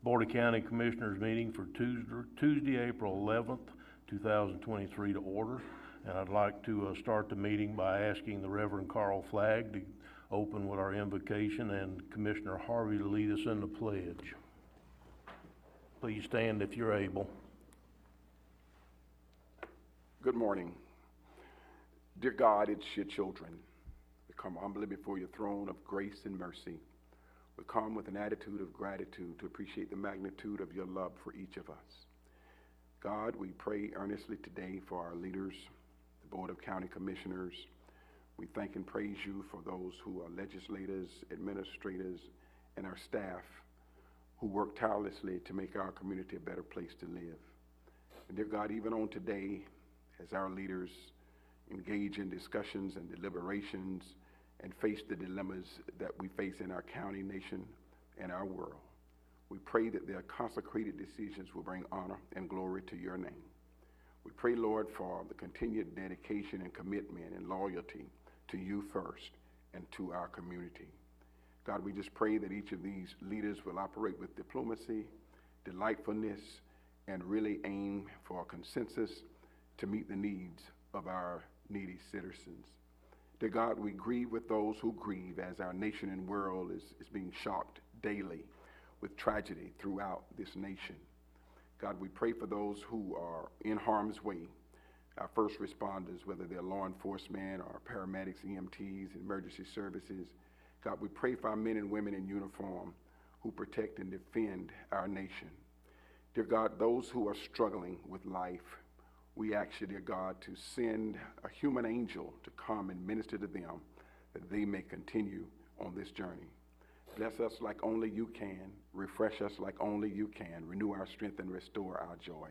Board of County Commissioners meeting for Tuesday, April 11th, 2023 to order. And I'd like to start the meeting by asking the Reverend Carl Flagg to open with our invocation and Commissioner Harvey to lead us in the pledge. Please stand if you're able. Good morning. Dear God, it's your children. We come humbly before your throne of grace and mercy. We come with an attitude of gratitude to appreciate the magnitude of your love for each of us. God, we pray earnestly today for our leaders, the Board of County Commissioners. We thank and praise you for those who are legislators, administrators, and our staff who work tirelessly to make our community a better place to live. And dear God, even on today, as our leaders engage in discussions and deliberations and face the dilemmas that we face in our county, nation, and our world, we pray that their consecrated decisions will bring honor and glory to your name. We pray, Lord, for the continued dedication and commitment and loyalty to you first and to our community. God, we just pray that each of these leaders will operate with diplomacy, delightfulness, and really aim for a consensus to meet the needs of our needy citizens. Dear God, we grieve with those who grieve as our nation and world is being shocked daily with tragedy throughout this nation. God, we pray for those who are in harm's way, our first responders, whether they're law enforcement or paramedics, EMTs, emergency services. God, we pray for our men and women in uniform who protect and defend our nation. Dear God, those who are struggling with life, we ask you, dear God, to send a human angel to come and minister to them that they may continue on this journey. Bless us like only you can. Refresh us like only you can. Renew our strength and restore our joy.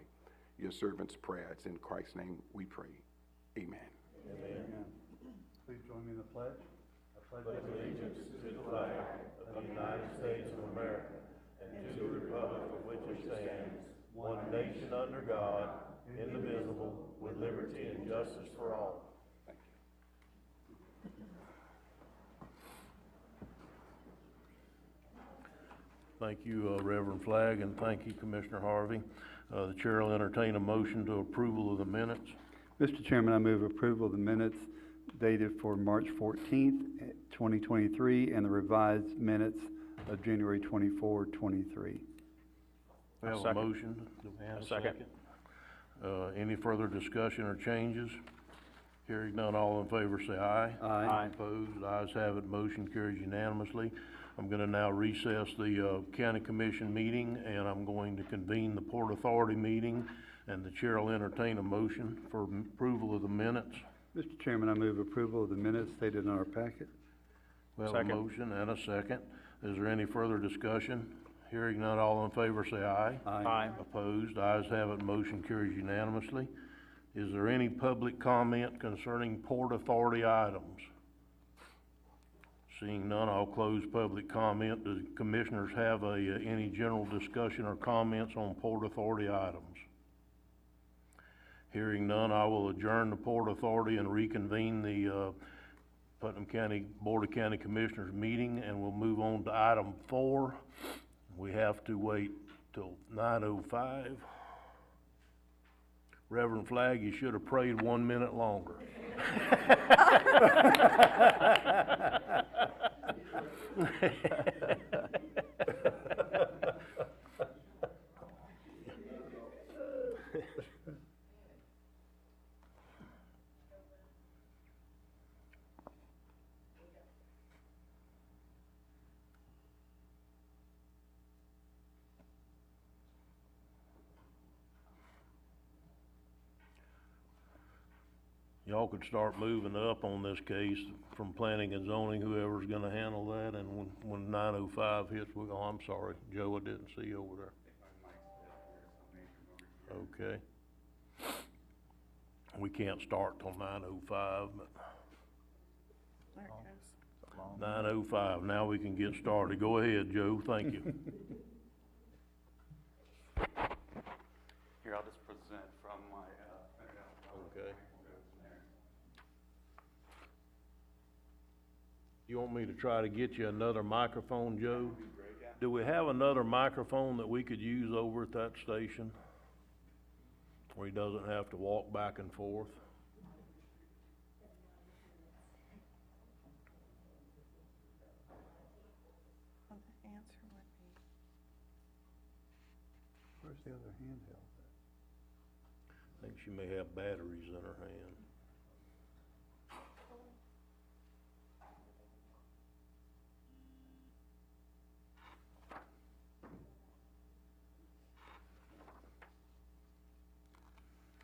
Your servant's prayer. It's in Christ's name we pray. Amen. Amen. Please join me in the pledge. I pledge Allegiance to the flag of the United States of America and to the republic for which it stands, one nation under God, indivisible, with liberty and justice for all. Thank you, Reverend Flagg, and thank you, Commissioner Harvey. The chair will entertain a motion to approval of the minutes. Mr. Chairman, I move approval of the minutes dated for March 14th, 2023, and the revised minutes of January 24, 23. We have a motion. Do we have a second? Any further discussion or changes? Hearing none, all in favor say aye. Aye. Opposed, ayes have it, motion carries unanimously. I'm going to now recess the County Commission meeting, and I'm going to convene the Port Authority meeting, and the chair will entertain a motion for approval of the minutes. Mr. Chairman, I move approval of the minutes stated in our packet. We have a motion and a second. Is there any further discussion? Hearing none, all in favor say aye. Aye. Opposed, ayes have it, motion carries unanimously. Is there any public comment concerning Port Authority items? Seeing none, I'll close public comment. Do commissioners have any general discussion or comments on Port Authority items? Hearing none, I will adjourn the Port Authority and reconvene the Putnam County Board of County Commissioners meeting, and we'll move on to item 4. We have to wait till 9:05. Reverend Flagg, you should have prayed 1 minute longer. Y'all could start moving up on this case from planning and zoning, whoever's gonna handle that, and when 9:05 hits, we'll go, I'm sorry, Joe, I didn't see you over there. Okay. We can't start till 9:05, but 9:05, now we can get started. Go ahead, Joe, thank you. Here, I'll just present from my, Okay. You want me to try to get you another microphone, Joe? Do we have another microphone that we could use over at that station? Where he doesn't have to walk back and forth? Well, the answer would be, Where's the other handheld? I think she may have batteries in her hand.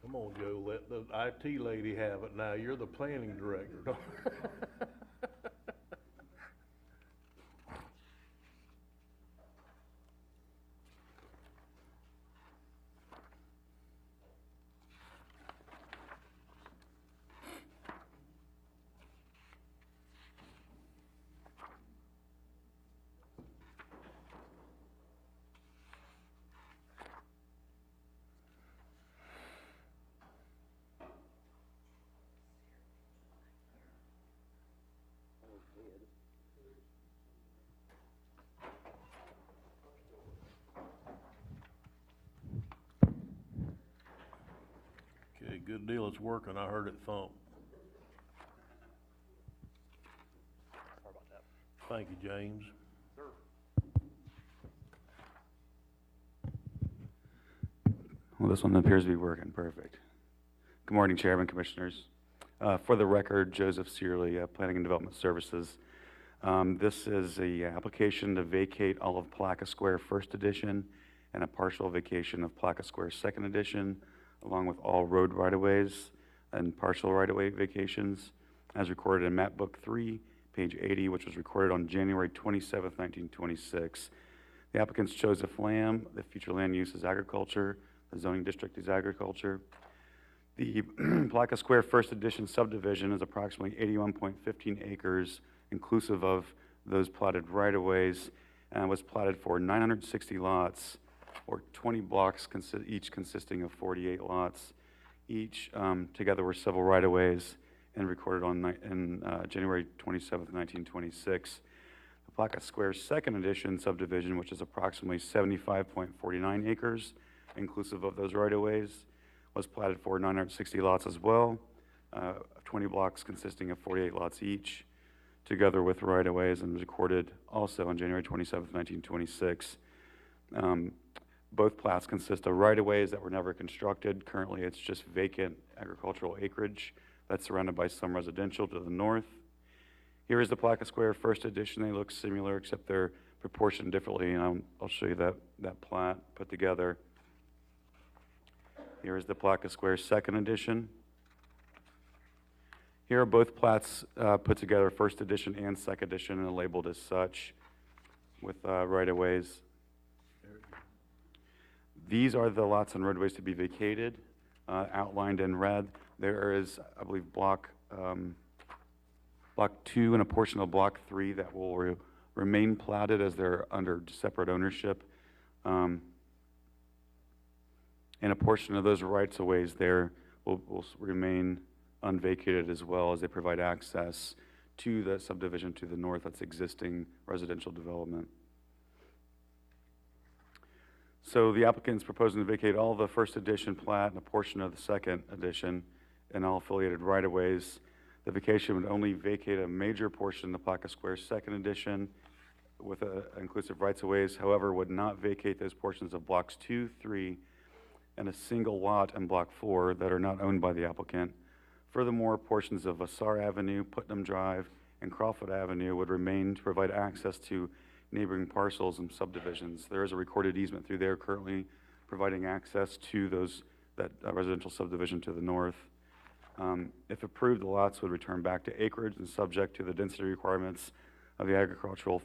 Come on, Joe, let the IT lady have it now. You're the planning director. Okay, good deal, it's working. I heard it thump. Sorry about that. Thank you, James. Well, this one appears to be working perfect. Good morning, Chairman, Commissioners. For the record, Joseph Searley, Planning and Development Services. This is a application to vacate all of Placa Square First Edition and a partial vacation of Placa Square Second Edition, along with all road right-of-ways and partial right-of-way vacations, as recorded in Map Book 3, page 80, which was recorded on January 27th, 1926. The applicant's Joseph Lamb. The future land use is agriculture. The zoning district is agriculture. The Placa Square First Edition subdivision is approximately 81.15 acres, inclusive of those platted right-of-ways, and was platted for 960 lots, or 20 blocks, each consisting of 48 lots. Each together were civil right-of-ways and recorded on January 27th, 1926. The Placa Square Second Edition subdivision, which is approximately 75.49 acres, inclusive of those right-of-ways, was platted for 960 lots as well, 20 blocks consisting of 48 lots each, together with right-of-ways, and was recorded also on January 27th, 1926. Both plats consist of right-of-ways that were never constructed. Currently, it's just vacant agricultural acreage that's surrounded by some residential to the north. Here is the Placa Square First Edition. They look similar, except they're proportioned differently, and I'll show you that plat put together. Here is the Placa Square Second Edition. Here are both plats put together, First Edition and Second Edition, and labeled as such with right-of-ways. These are the lots and roadways to be vacated, outlined in red. There is, I believe, block 2 and a portion of block 3 that will remain platted as they're under separate ownership. And a portion of those rights-of-ways there will remain unvacated as well, as they provide access to the subdivision to the north that's existing residential development. So the applicant is proposing to vacate all the First Edition plat and a portion of the Second Edition and all affiliated right-of-ways. The vacation would only vacate a major portion of the Placa Square Second Edition with inclusive rights-of-ways, however, would not vacate those portions of blocks 2, 3, and a single lot in block 4 that are not owned by the applicant. Furthermore, portions of Vassar Avenue, Putnam Drive, and Crawford Avenue would remain to provide access to neighboring parcels and subdivisions. There is a recorded easement through there currently providing access to that residential subdivision to the north. If approved, the lots would return back to acreage and subject to the density requirements of the agricultural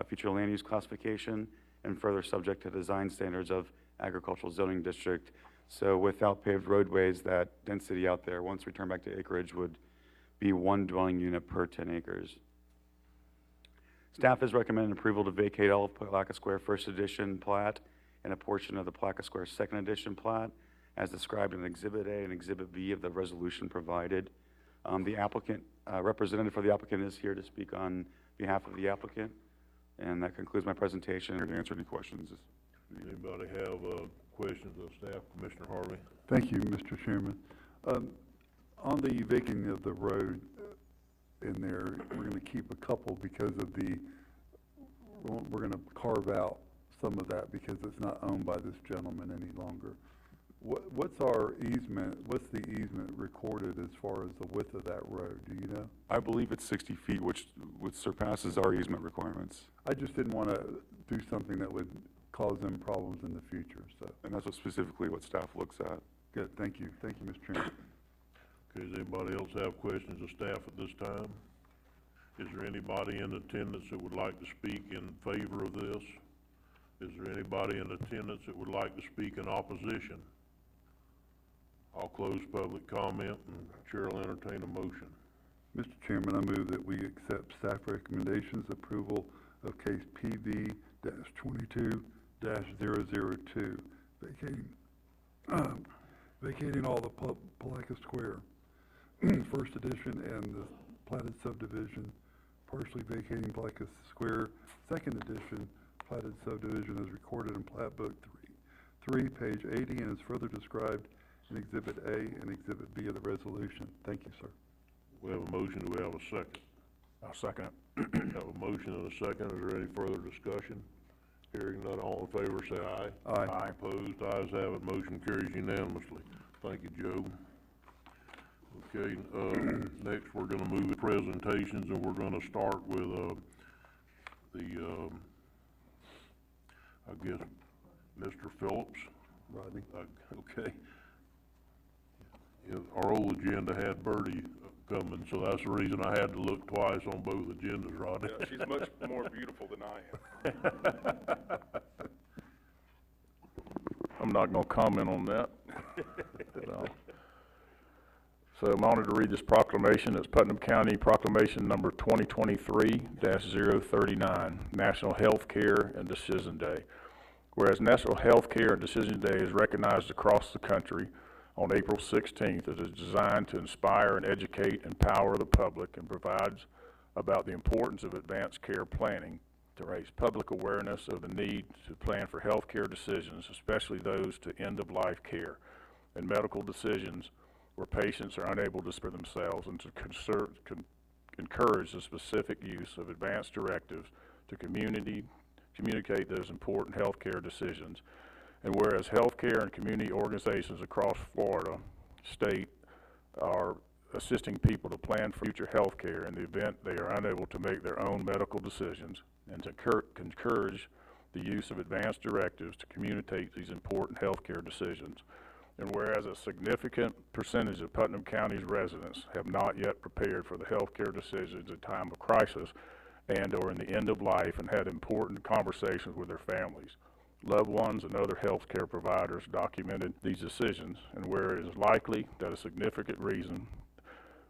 future land use classification, and further subject to design standards of agricultural zoning district. So without paved roadways, that density out there, once returned back to acreage, would be 1 dwelling unit per 10 acres. Staff has recommended approval to vacate all of Placa Square First Edition plat and a portion of the Placa Square Second Edition plat, as described in Exhibit A and Exhibit B of the resolution provided. The applicant, representative for the applicant is here to speak on behalf of the applicant. And that concludes my presentation. Here to answer any questions. Anybody have questions of staff? Commissioner Harvey? Thank you, Mr. Chairman. On the vacating of the road in there, we're going to keep a couple because of we're going to carve out some of that because it's not owned by this gentleman any longer. What's our easement, what's the easement recorded as far as the width of that road, do you know? I believe it's 60 feet, which surpasses our easement requirements. I just didn't want to do something that would cause them problems in the future, so. And that's specifically what staff looks at. Good, thank you, Mr. Chairman. Okay, does anybody else have questions of staff at this time? Is there anybody in attendance that would like to speak in favor of this? Is there anybody in attendance that would like to speak in opposition? I'll close public comment and Chair will entertain a motion. Mr. Chairman, I move that we accept staff recommendations approval of case PV-22-002, vacating all the Palaca Square, first edition and the platted subdivision, partially vacating Palaca Square, second edition, platted subdivision as recorded in Plat Book 3, page 80, and is further described in Exhibit A and Exhibit B of the resolution. Thank you, sir. We have a motion, do we have a second? I'll second it. We have a motion and a second, is there any further discussion? Hearing none, all in favor say aye. Aye. Opposed, ayes have it, motion carries unanimously. Thank you, Joe. Okay, next we're gonna move to presentations and we're gonna start with, I guess, Mr. Phillips. Rodney. Okay. Yeah, our old agenda had Bertie coming, so that's the reason I had to look twice on both agendas, Rodney. Yeah, she's much more beautiful than I am. I'm not going to comment on that. So I'm honored to read this proclamation. It's Putnam County Proclamation Number 2023-039, National Health Care and Decision Day. Whereas National Health Care and Decision Day is recognized across the country on April 16th, it is designed to inspire and educate, empower the public, and provides about the importance of advanced care planning to raise public awareness of the need to plan for health care decisions, especially those to end-of-life care and medical decisions where patients are unable to for themselves, and to encourage the specific use of advanced directives to communicate those important health care decisions. And whereas healthcare and community organizations across Florida state are assisting people to plan for future health care in the event they are unable to make their own medical decisions, and to encourage the use of advanced directives to communicate these important health care decisions. And whereas a significant percentage of Putnam County's residents have not yet prepared for the health care decisions at time of crisis and or in the end of life and had important conversations with their families, loved ones, and other health care providers documented these decisions, and where it is likely that a significant reason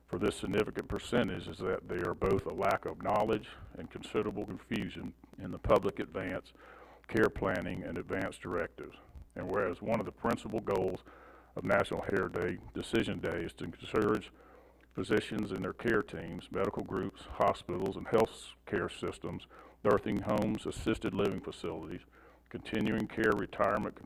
for this significant percentage is that they are both a lack of knowledge and considerable confusion in the public advance care planning and advanced directives. And whereas one of the principal goals of National Hair Day, Decision Day, is to encourage physicians and their care teams, medical groups, hospitals, and health care systems, nursing homes, assisted living facilities, continuing care retirement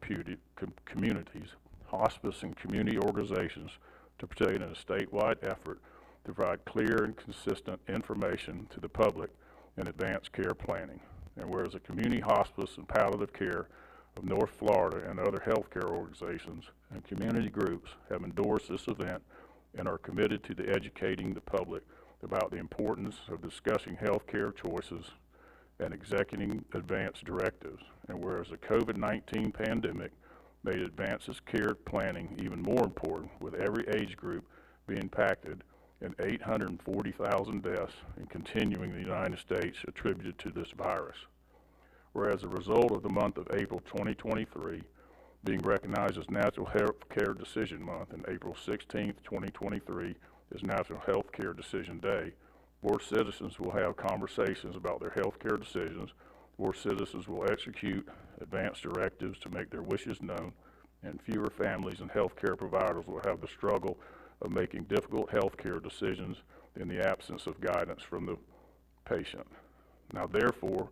communities, hospice, and community organizations to participate in a statewide effort to provide clear and consistent information to the public in advanced care planning. And whereas the community hospice and palliative care of North Florida and other healthcare organizations and community groups have endorsed this event and are committed to educating the public about the importance of discussing healthcare choices and executing advanced directives. And whereas the COVID-19 pandemic made advanced care planning even more important, with every age group being impacted and 840,000 deaths and continuing in the United States attributed to this virus. Whereas a result of the month of April 2023 being recognized as National Health Care Decision Month, and April 16th, 2023 is National Health Care Decision Day, more citizens will have conversations about their health care decisions, more citizens will execute advanced directives to make their wishes known, and fewer families and health care providers will have the struggle of making difficult health care decisions in the absence of guidance from the patient. Now therefore,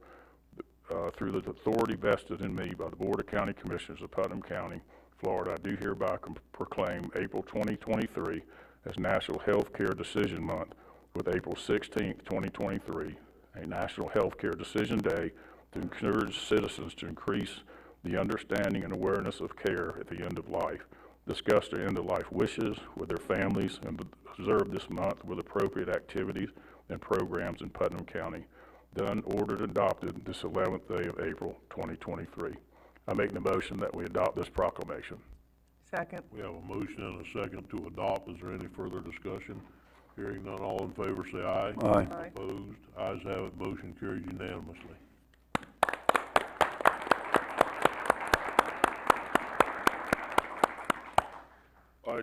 through the authority vested in me by the Board of County Commissioners of Putnam County, Florida, I do hereby proclaim April 2023 as National Healthcare Decision Month, with April 16th, 2023, a National Healthcare Decision Day to encourage citizens to increase the understanding and awareness of care at the end of life, discuss their end-of-life wishes with their families, and observe this month with appropriate activities and programs in Putnam County. Done, ordered, adopted this 11th day of April 2023. I make the motion that we adopt this proclamation. Second. We have a motion and a second to adopt. Is there any further discussion? Hearing none, all in favor say aye. Aye. Aye. Opposed? Ayes have it, motion carries unanimously.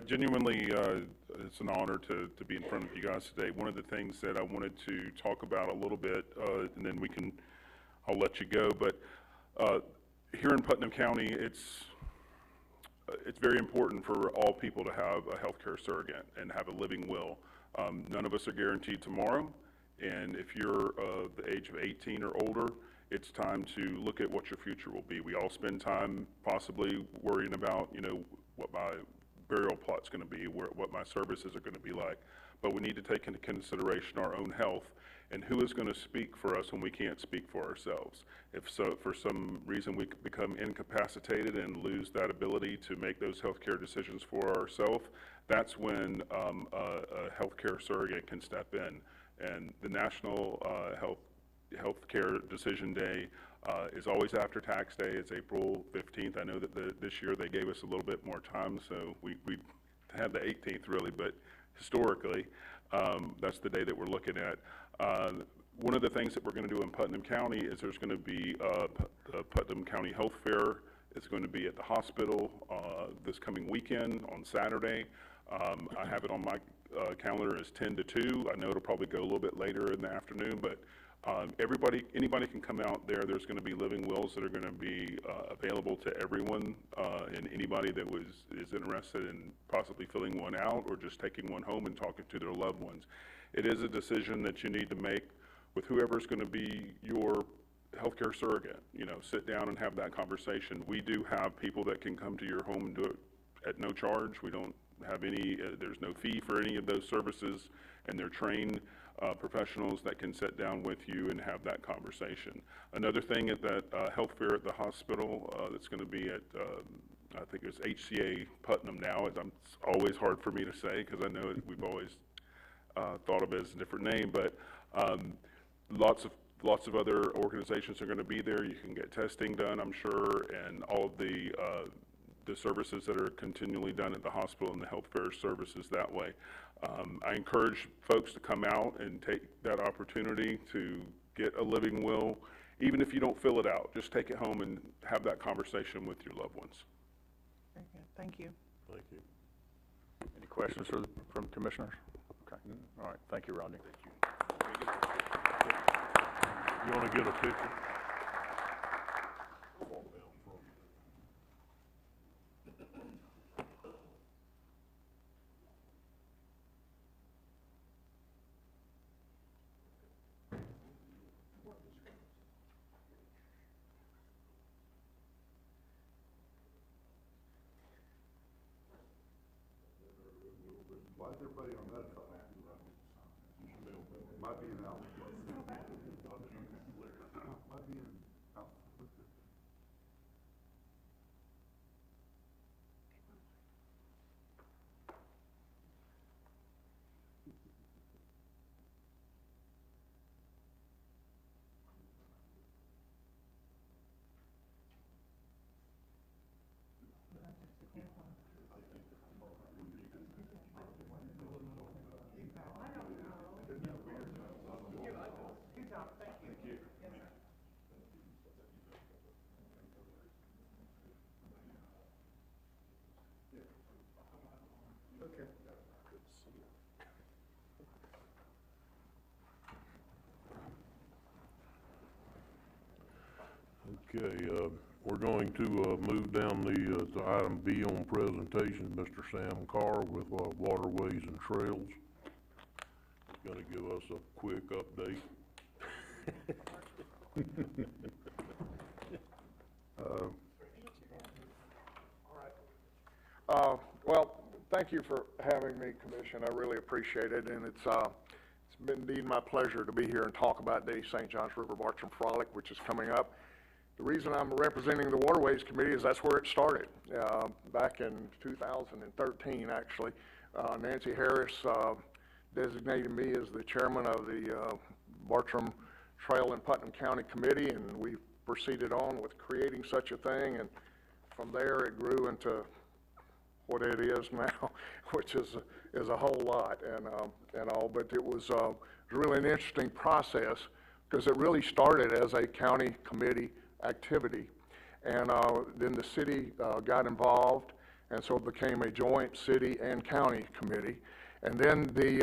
Genuinely, it's an honor to be in front of you guys today. One of the things that I wanted to talk about a little bit, and then I'll let you go, but here in Putnam County, it's very important for all people to have a healthcare surrogate and have a living will. None of us are guaranteed tomorrow, and if you're the age of 18 or older, it's time to look at what your future will be. We all spend time possibly worrying about, what my burial plot's going to be, what my services are going to be like. But we need to take into consideration our own health and who is going to speak for us when we can't speak for ourselves. If so, for some reason we become incapacitated and lose that ability to make those healthcare decisions for ourselves, that's when a healthcare surrogate can step in. And the National Healthcare Decision Day is always after tax day. It's April 15th. I know that this year they gave us a little bit more time, so we had the 18th really, but historically, that's the day that we're looking at. One of the things that we're going to do in Putnam County is there's going to be the Putnam County Health Fair. It's going to be at the hospital this coming weekend on Saturday. I have it on my calendar as 10 to 2. I know it'll probably go a little bit later in the afternoon, but anybody can come out there. There's going to be living wills that are going to be available to everyone, and anybody that is interested in possibly filling one out or just taking one home and talking to their loved ones. It is a decision that you need to make with whoever's going to be your healthcare surrogate. Sit down and have that conversation. We do have people that can come to your home and do it at no charge. We don't have any, there's no fee for any of those services, and they're trained professionals that can sit down with you and have that conversation. Another thing at that health fair at the hospital that's going to be at, I think it's HCA Putnam now. It's always hard for me to say because I know we've always thought of it as a different name, but lots of other organizations are going to be there. You can get testing done, I'm sure, and all of the services that are continually done at the hospital and the health fair services that way. I encourage folks to come out and take that opportunity to get a living will. Even if you don't fill it out, just take it home and have that conversation with your loved ones. Very good. Thank you. Thank you. Any questions from commissioners? Okay. All right. Thank you, Rodney. You want to get a picture? Why is everybody on that side? Might be an out. Might be an out. Okay, we're going to move down to item B on presentation. Mr. Sam Carr with Waterways and Trails. He's going to give us a quick update. thank you for having me, Commission. I really appreciate it, and it's been indeed my pleasure to be here and talk about the St. Johns River Bartram Frolic, which is coming up. The reason I'm representing the Waterways Committee is that's where it started, back in 2013, actually. Nancy Harris designated me as the chairman of the Bartram Trail and Putnam County Committee, and we proceeded on with creating such a thing, and from there it grew into what it is now, which is a whole lot and all. But it was really an interesting process because it really started as a county committee activity, and then the city got involved, and so it became a joint city and county committee. And then the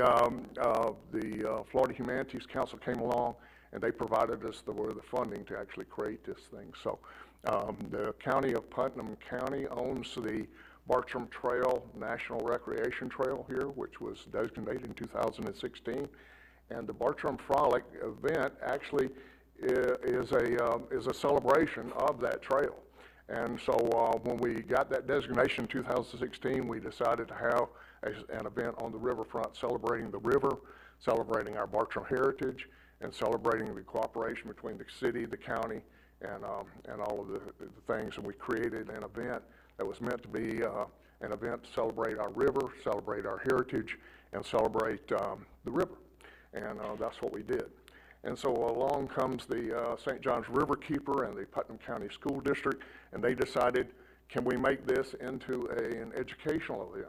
Florida Humanities Council came along, and they provided us the funding to actually create this thing. So the county of Putnam County owns the Bartram Trail National Recreation Trail here, which was designated in 2016. And the Bartram Frolic event actually is a celebration of that trail. And so when we got that designation in 2016, we decided to have an event on the riverfront celebrating the river, celebrating our Bartram heritage, and celebrating the cooperation between the city, the county, and all of the things. And we created an event that was meant to be an event to celebrate our river, celebrate our heritage, and celebrate the river. And that's what we did. And so along comes the St. Johns River Keeper and the Putnam County School District, and they decided, can we make this into an educational event?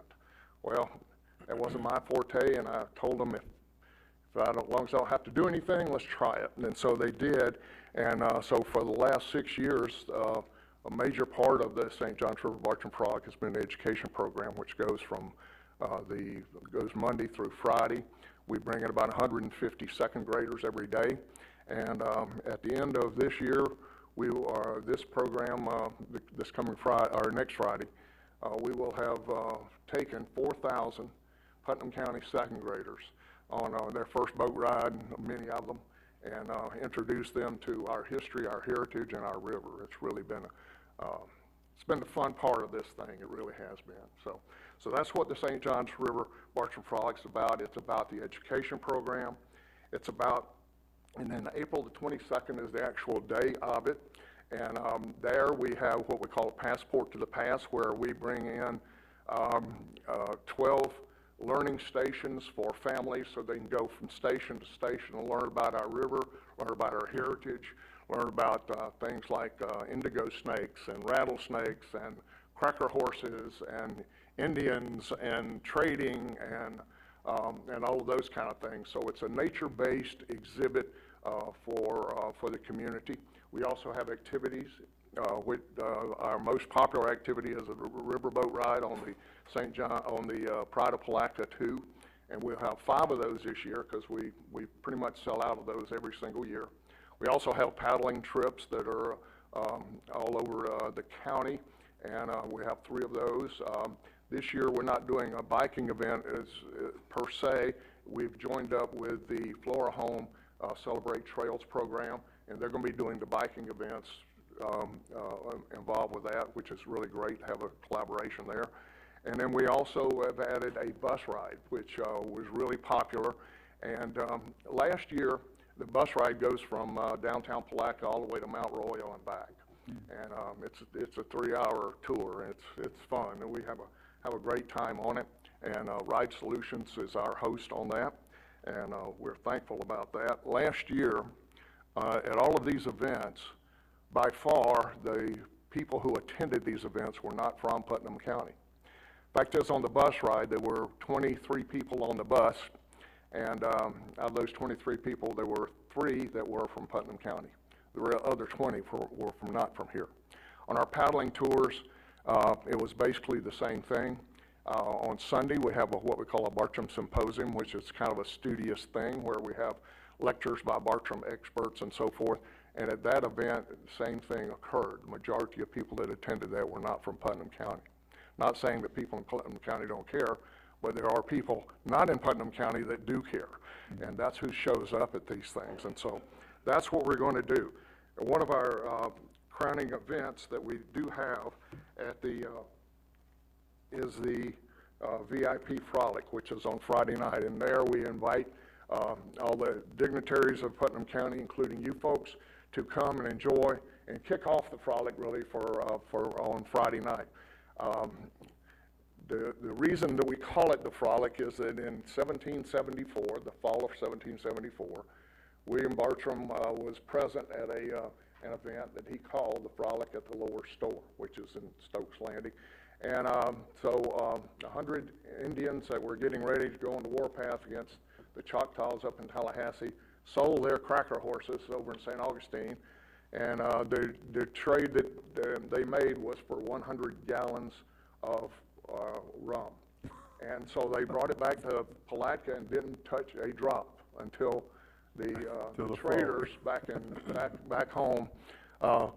Well, that wasn't my forte, and I told them as long as I don't have to do anything, let's try it. And so they did, and so for the last 6 years, a major part of the St. Johns River Bartram Frolic has been an education program, which goes from goes Monday through Friday. We bring in about 150 second graders every day, and at the end of this year, this program this coming Friday or next Friday, we will have taken 4,000 Putnam County second graders on their first boat ride, many of them, and introduce them to our history, our heritage, and our river. It's really been it's been the fun part of this thing. It really has been. So that's what the St. Johns River Bartram Frolic's about. It's about the education program. It's about, and then April the 22nd is the actual day of it. And there we have what we call a passport to the past, where we bring in 12 learning stations for families so they can go from station to station and learn about our river, learn about our heritage, learn about things like indigo snakes and rattlesnakes and cracker horses and Indians and trading and all of those kind of things. So it's a nature-based exhibit for the community. We also have activities. Our most popular activity is a riverboat ride on the Pride of Palatka 2, and we'll have 5 of those this year because we pretty much sell out of those every single year. We also have paddling trips that are all over the county, and we have 3 of those. This year we're not doing a biking event per se. We've joined up with the Flora Home Celebrate Trails program, and they're going to be doing the biking events involved with that, which is really great to have a collaboration there. And then we also have added a bus ride, which was really popular. And last year, the bus ride goes from downtown Palatka all the way to Mount Royal and back. And it's a 3-hour tour. It's fun, and we have a great time on it. And Ride Solutions is our host on that, and we're thankful about that. Last year, at all of these events, by far, the people who attended these events were not from Putnam County. In fact, just on the bus ride, there were 23 people on the bus, and out of those 23 people, there were 3 that were from Putnam County. The other 20 were not from here. On our paddling tours, it was basically the same thing. On Sunday, we have what we call a Bartram Symposium, which is kind of a studious thing where we have lectures by Bartram experts and so forth. And at that event, the same thing occurred. The majority of people that attended that were not from Putnam County. Not saying that people in Putnam County don't care, but there are people not in Putnam County that do care. And that's who shows up at these things. And so that's what we're going to do. And one of our crowning events that we do have at the is the VIP Frolic, which is on Friday night. And there we invite all the dignitaries of Putnam County, including you folks, to come and enjoy and kick off the frolic really for on Friday night. The reason that we call it the frolic is that in 1774, the fall of 1774, William Bartram was present at an event that he called the Frolic at the Lower Store, which is in Stokes Landing. And so 100 Indians that were getting ready to go on the warpath against the Choctaws up in Tallahassee sold their cracker horses over in St. Augustine. And the trade that they made was for 100 gallons of rum. And so they brought it back to Palatka and didn't touch a drop until the traders back home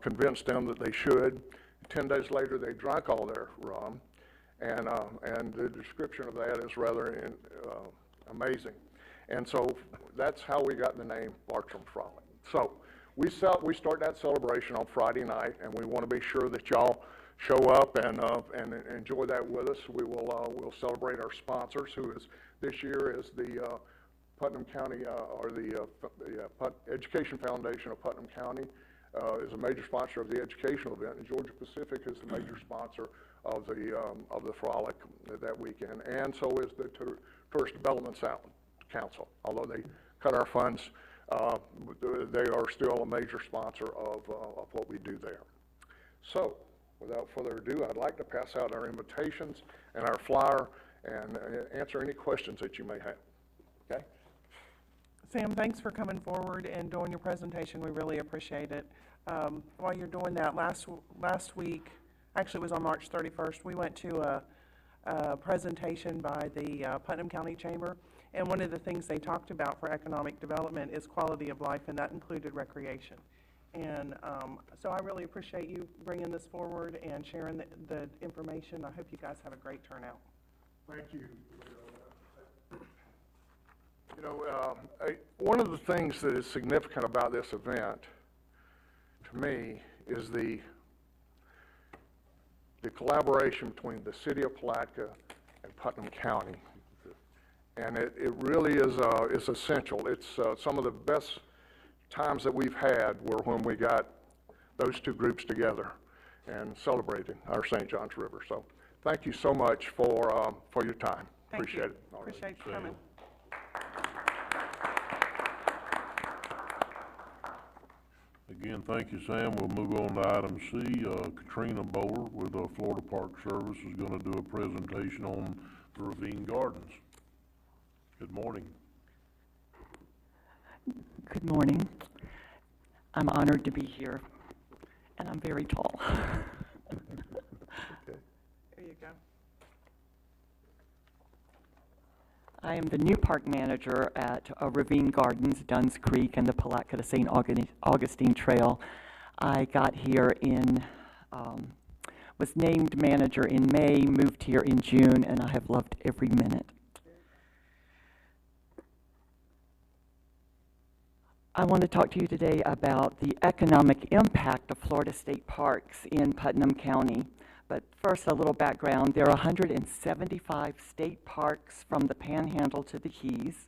convinced them that they should. 10 days later, they drank all their rum, and the description of that is rather amazing. And so that's how we got the name Bartram Frolic. So we start that celebration on Friday night, and we want to be sure that y'all show up and enjoy that with us. We'll celebrate our sponsors, who is this year is the Putnam County or the Education Foundation of Putnam County is a major sponsor of the educational event, and Georgia Pacific is the major sponsor of the frolic that weekend, and so is the Tourist Development Council. Although they cut our funds, they are still a major sponsor of what we do there. So, without further ado, I'd like to pass out our invitations and our flyer and answer any questions that you may have. Okay? Sam, thanks for coming forward and doing your presentation. We really appreciate it. While you're doing that, last week, actually it was on March 31st, we went to a presentation by the Putnam County Chamber, and one of the things they talked about for economic development is quality of life, and that included recreation. And so I really appreciate you bringing this forward and sharing the information. I hope you guys have a great turnout. Thank you. You know, one of the things that is significant about this event, to me, is the collaboration between the city of Palatka and Putnam County. And it really is essential. It's some of the best times that we've had were when we got those two groups together and celebrated our St. Johns River. So thank you so much for your time. Appreciate it. All right. Appreciate you coming. Again, thank you, Sam. We'll move on to item C. Katrina Bowler with Florida Park Service is going to do a presentation on the Ravine Gardens. Good morning. Good morning. I'm honored to be here, and I'm very tall. There you go. I am the new park manager at Ravine Gardens, Dunn's Creek, and the Palatka to St. Augustine Trail. I got here was named manager in May, moved here in June, and I have loved every minute. I want to talk to you today about the economic impact of Florida State Parks in Putnam County. But first, a little background. There are 175 state parks from the Panhandle to the Keys.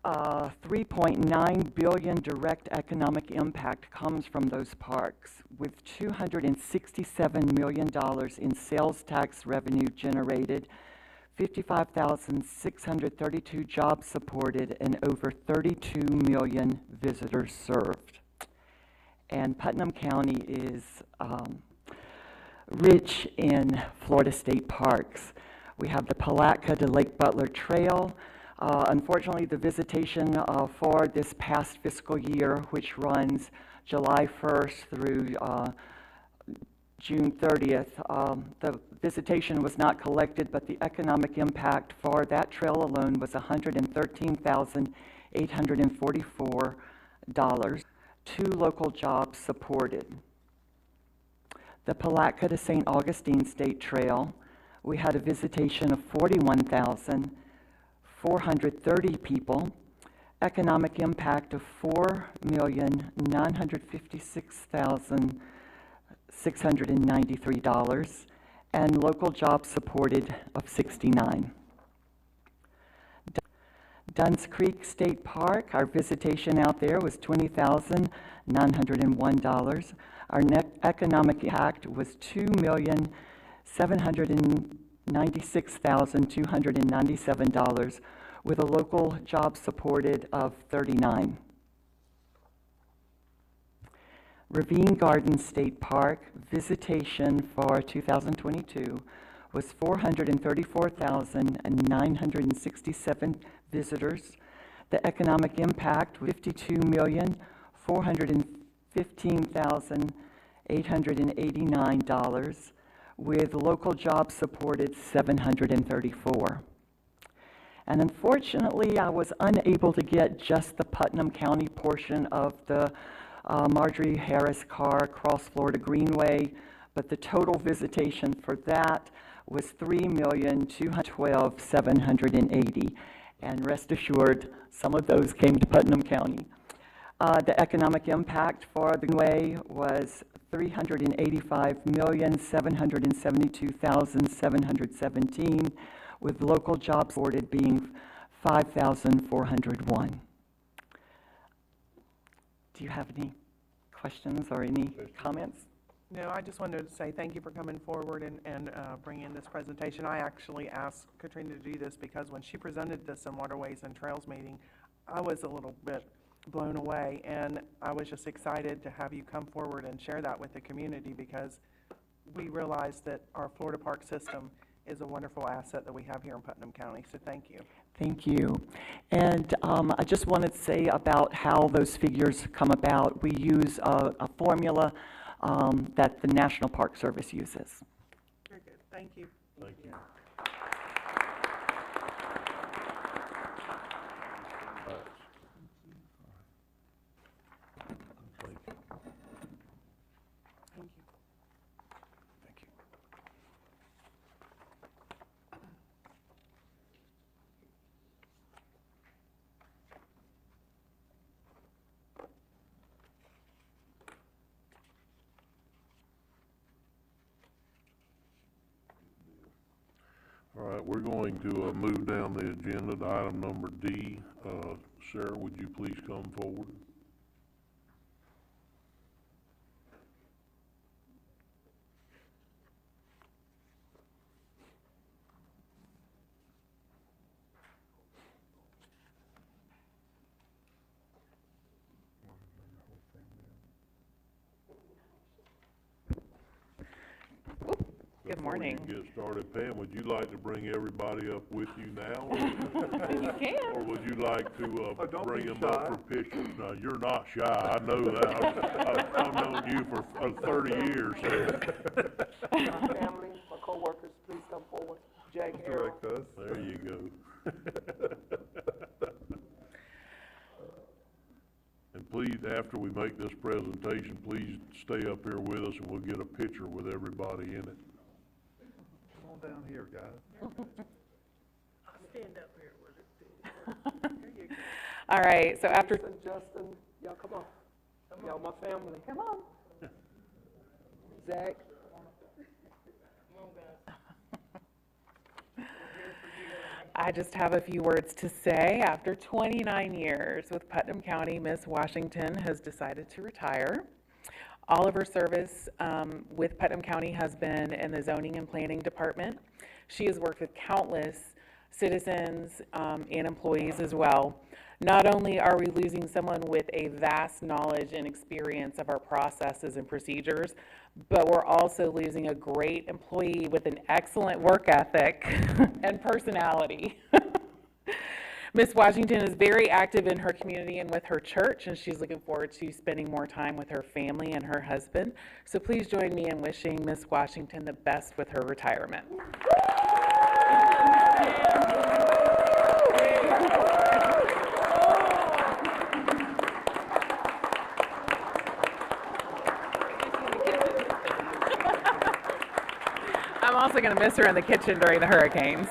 3.9 billion direct economic impact comes from those parks, with $267 million in sales tax revenue generated, 55,632 jobs supported, and over 32 million visitors served. And Putnam County is rich in Florida state parks. We have the Palatka to Lake Butler Trail. Unfortunately, the visitation for this past fiscal year, which runs July 1st through June 30th, the visitation was not collected, but the economic impact for that trail alone was $113,844. 2 local jobs supported. The Palatka to St. Augustine State Trail, we had a visitation of 41,430 people, economic impact of $4,956,693, and local jobs supported of 69. Dunn's Creek State Park, our visitation out there was $20,901. Our net economic impact was $2,796,297, with a local job supported of 39. Ravine Gardens State Park visitation for 2022 was 434,967 visitors. The economic impact was $52,415,889, with local jobs supported 734. And unfortunately, I was unable to get just the Putnam County portion of the Marjorie Harris Carr Cross Florida Greenway, but the total visitation for that was 3,212,780. And rest assured, some of those came to Putnam County. The economic impact for the Greenway was $385,772,717, with local jobs supported being 5,401. Do you have any questions or any comments? No, I just wanted to say thank you for coming forward and bringing this presentation. I actually asked Katrina to do this because when she presented this in Waterways and Trails meeting, I was a little bit blown away, and I was just excited to have you come forward and share that with the community, because we realize that our Florida park system is a wonderful asset that we have here in Putnam County, so thank you. Thank you. And I just wanted to say about how those figures come about. We use a formula that the National Park Service uses. Very good. Thank you. Thank you. Thank you. Thank you. All right, we're going to move down the agenda to item number D. Sarah, would you please come forward? Good morning. Before you get started, Pam, would you like to bring everybody up with you now? You can. Or would you like to don't bring be them up shy. for pictures? No, you're not shy, I know that. I've known you for 30 years. My family, my co-workers, please come forward. Jake, Errol. Direct us. There you go. And please, after we make this presentation, please stay up here with us and we'll get a picture with everybody in it. Come on down here, guys. I'll stand up here with it. Here you go. All right, so after, Jason, Justin, y'all come on. Y'all my family. Come on. Zach. I just have a few words to say. After 29 years with Putnam County, Miss Washington has decided to retire. All of her service with Putnam County has been in the zoning and planning department. She has worked with countless citizens and employees as well. Not only are we losing someone with a vast knowledge and experience of our processes and procedures, but we're also losing a great employee with an excellent work ethic and personality. Miss Washington is very active in her community and with her church, and she's looking forward to spending more time with her family and her husband. So please join me in wishing Miss Washington the best with her retirement. I'm also going to miss her in the kitchen during the hurricanes.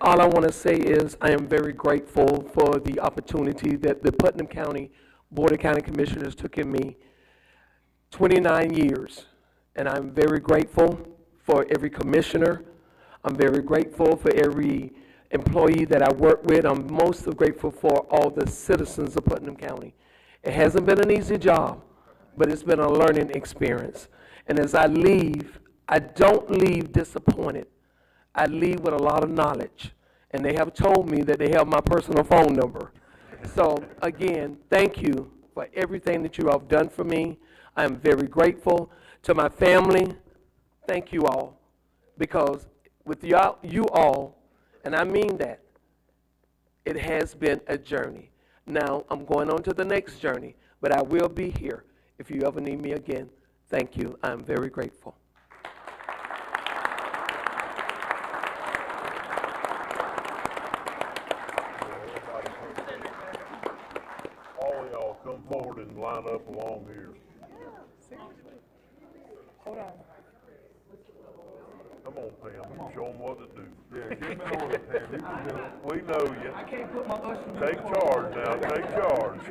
All I want to say is I am very grateful for the opportunity that the Putnam County Board of County Commissioners took in me 29 years, and I'm very grateful for every commissioner. I'm very grateful for every employee that I work with. I'm most grateful for all the citizens of Putnam County. It hasn't been an easy job, but it's been a learning experience. And as I leave, I don't leave disappointed. I leave with a lot of knowledge. And they have told me that they have my personal phone number. So again, thank you for everything that you have done for me. I am very grateful. To my family, thank you all. Because with you all, and I mean that, it has been a journey. Now I'm going on to the next journey, but I will be here if you ever need me again. Thank you. I'm very grateful. All of y'all come forward and line up along here. Hold on. Come on, Pam, show them what to do. Yeah, give me an order, Pam. You can do it. We know you. I can't put my usher. Take charge now, take charge.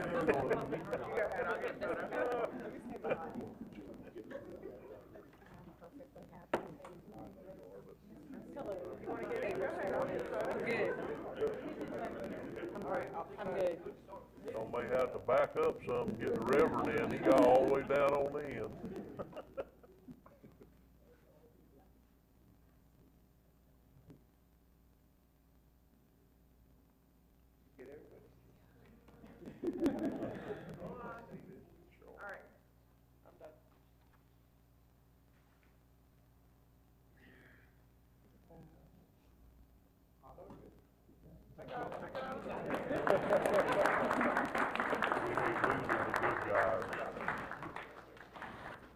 I'm good. Y'all may have to back up some, get the Reverend in, he got all the way down on the end.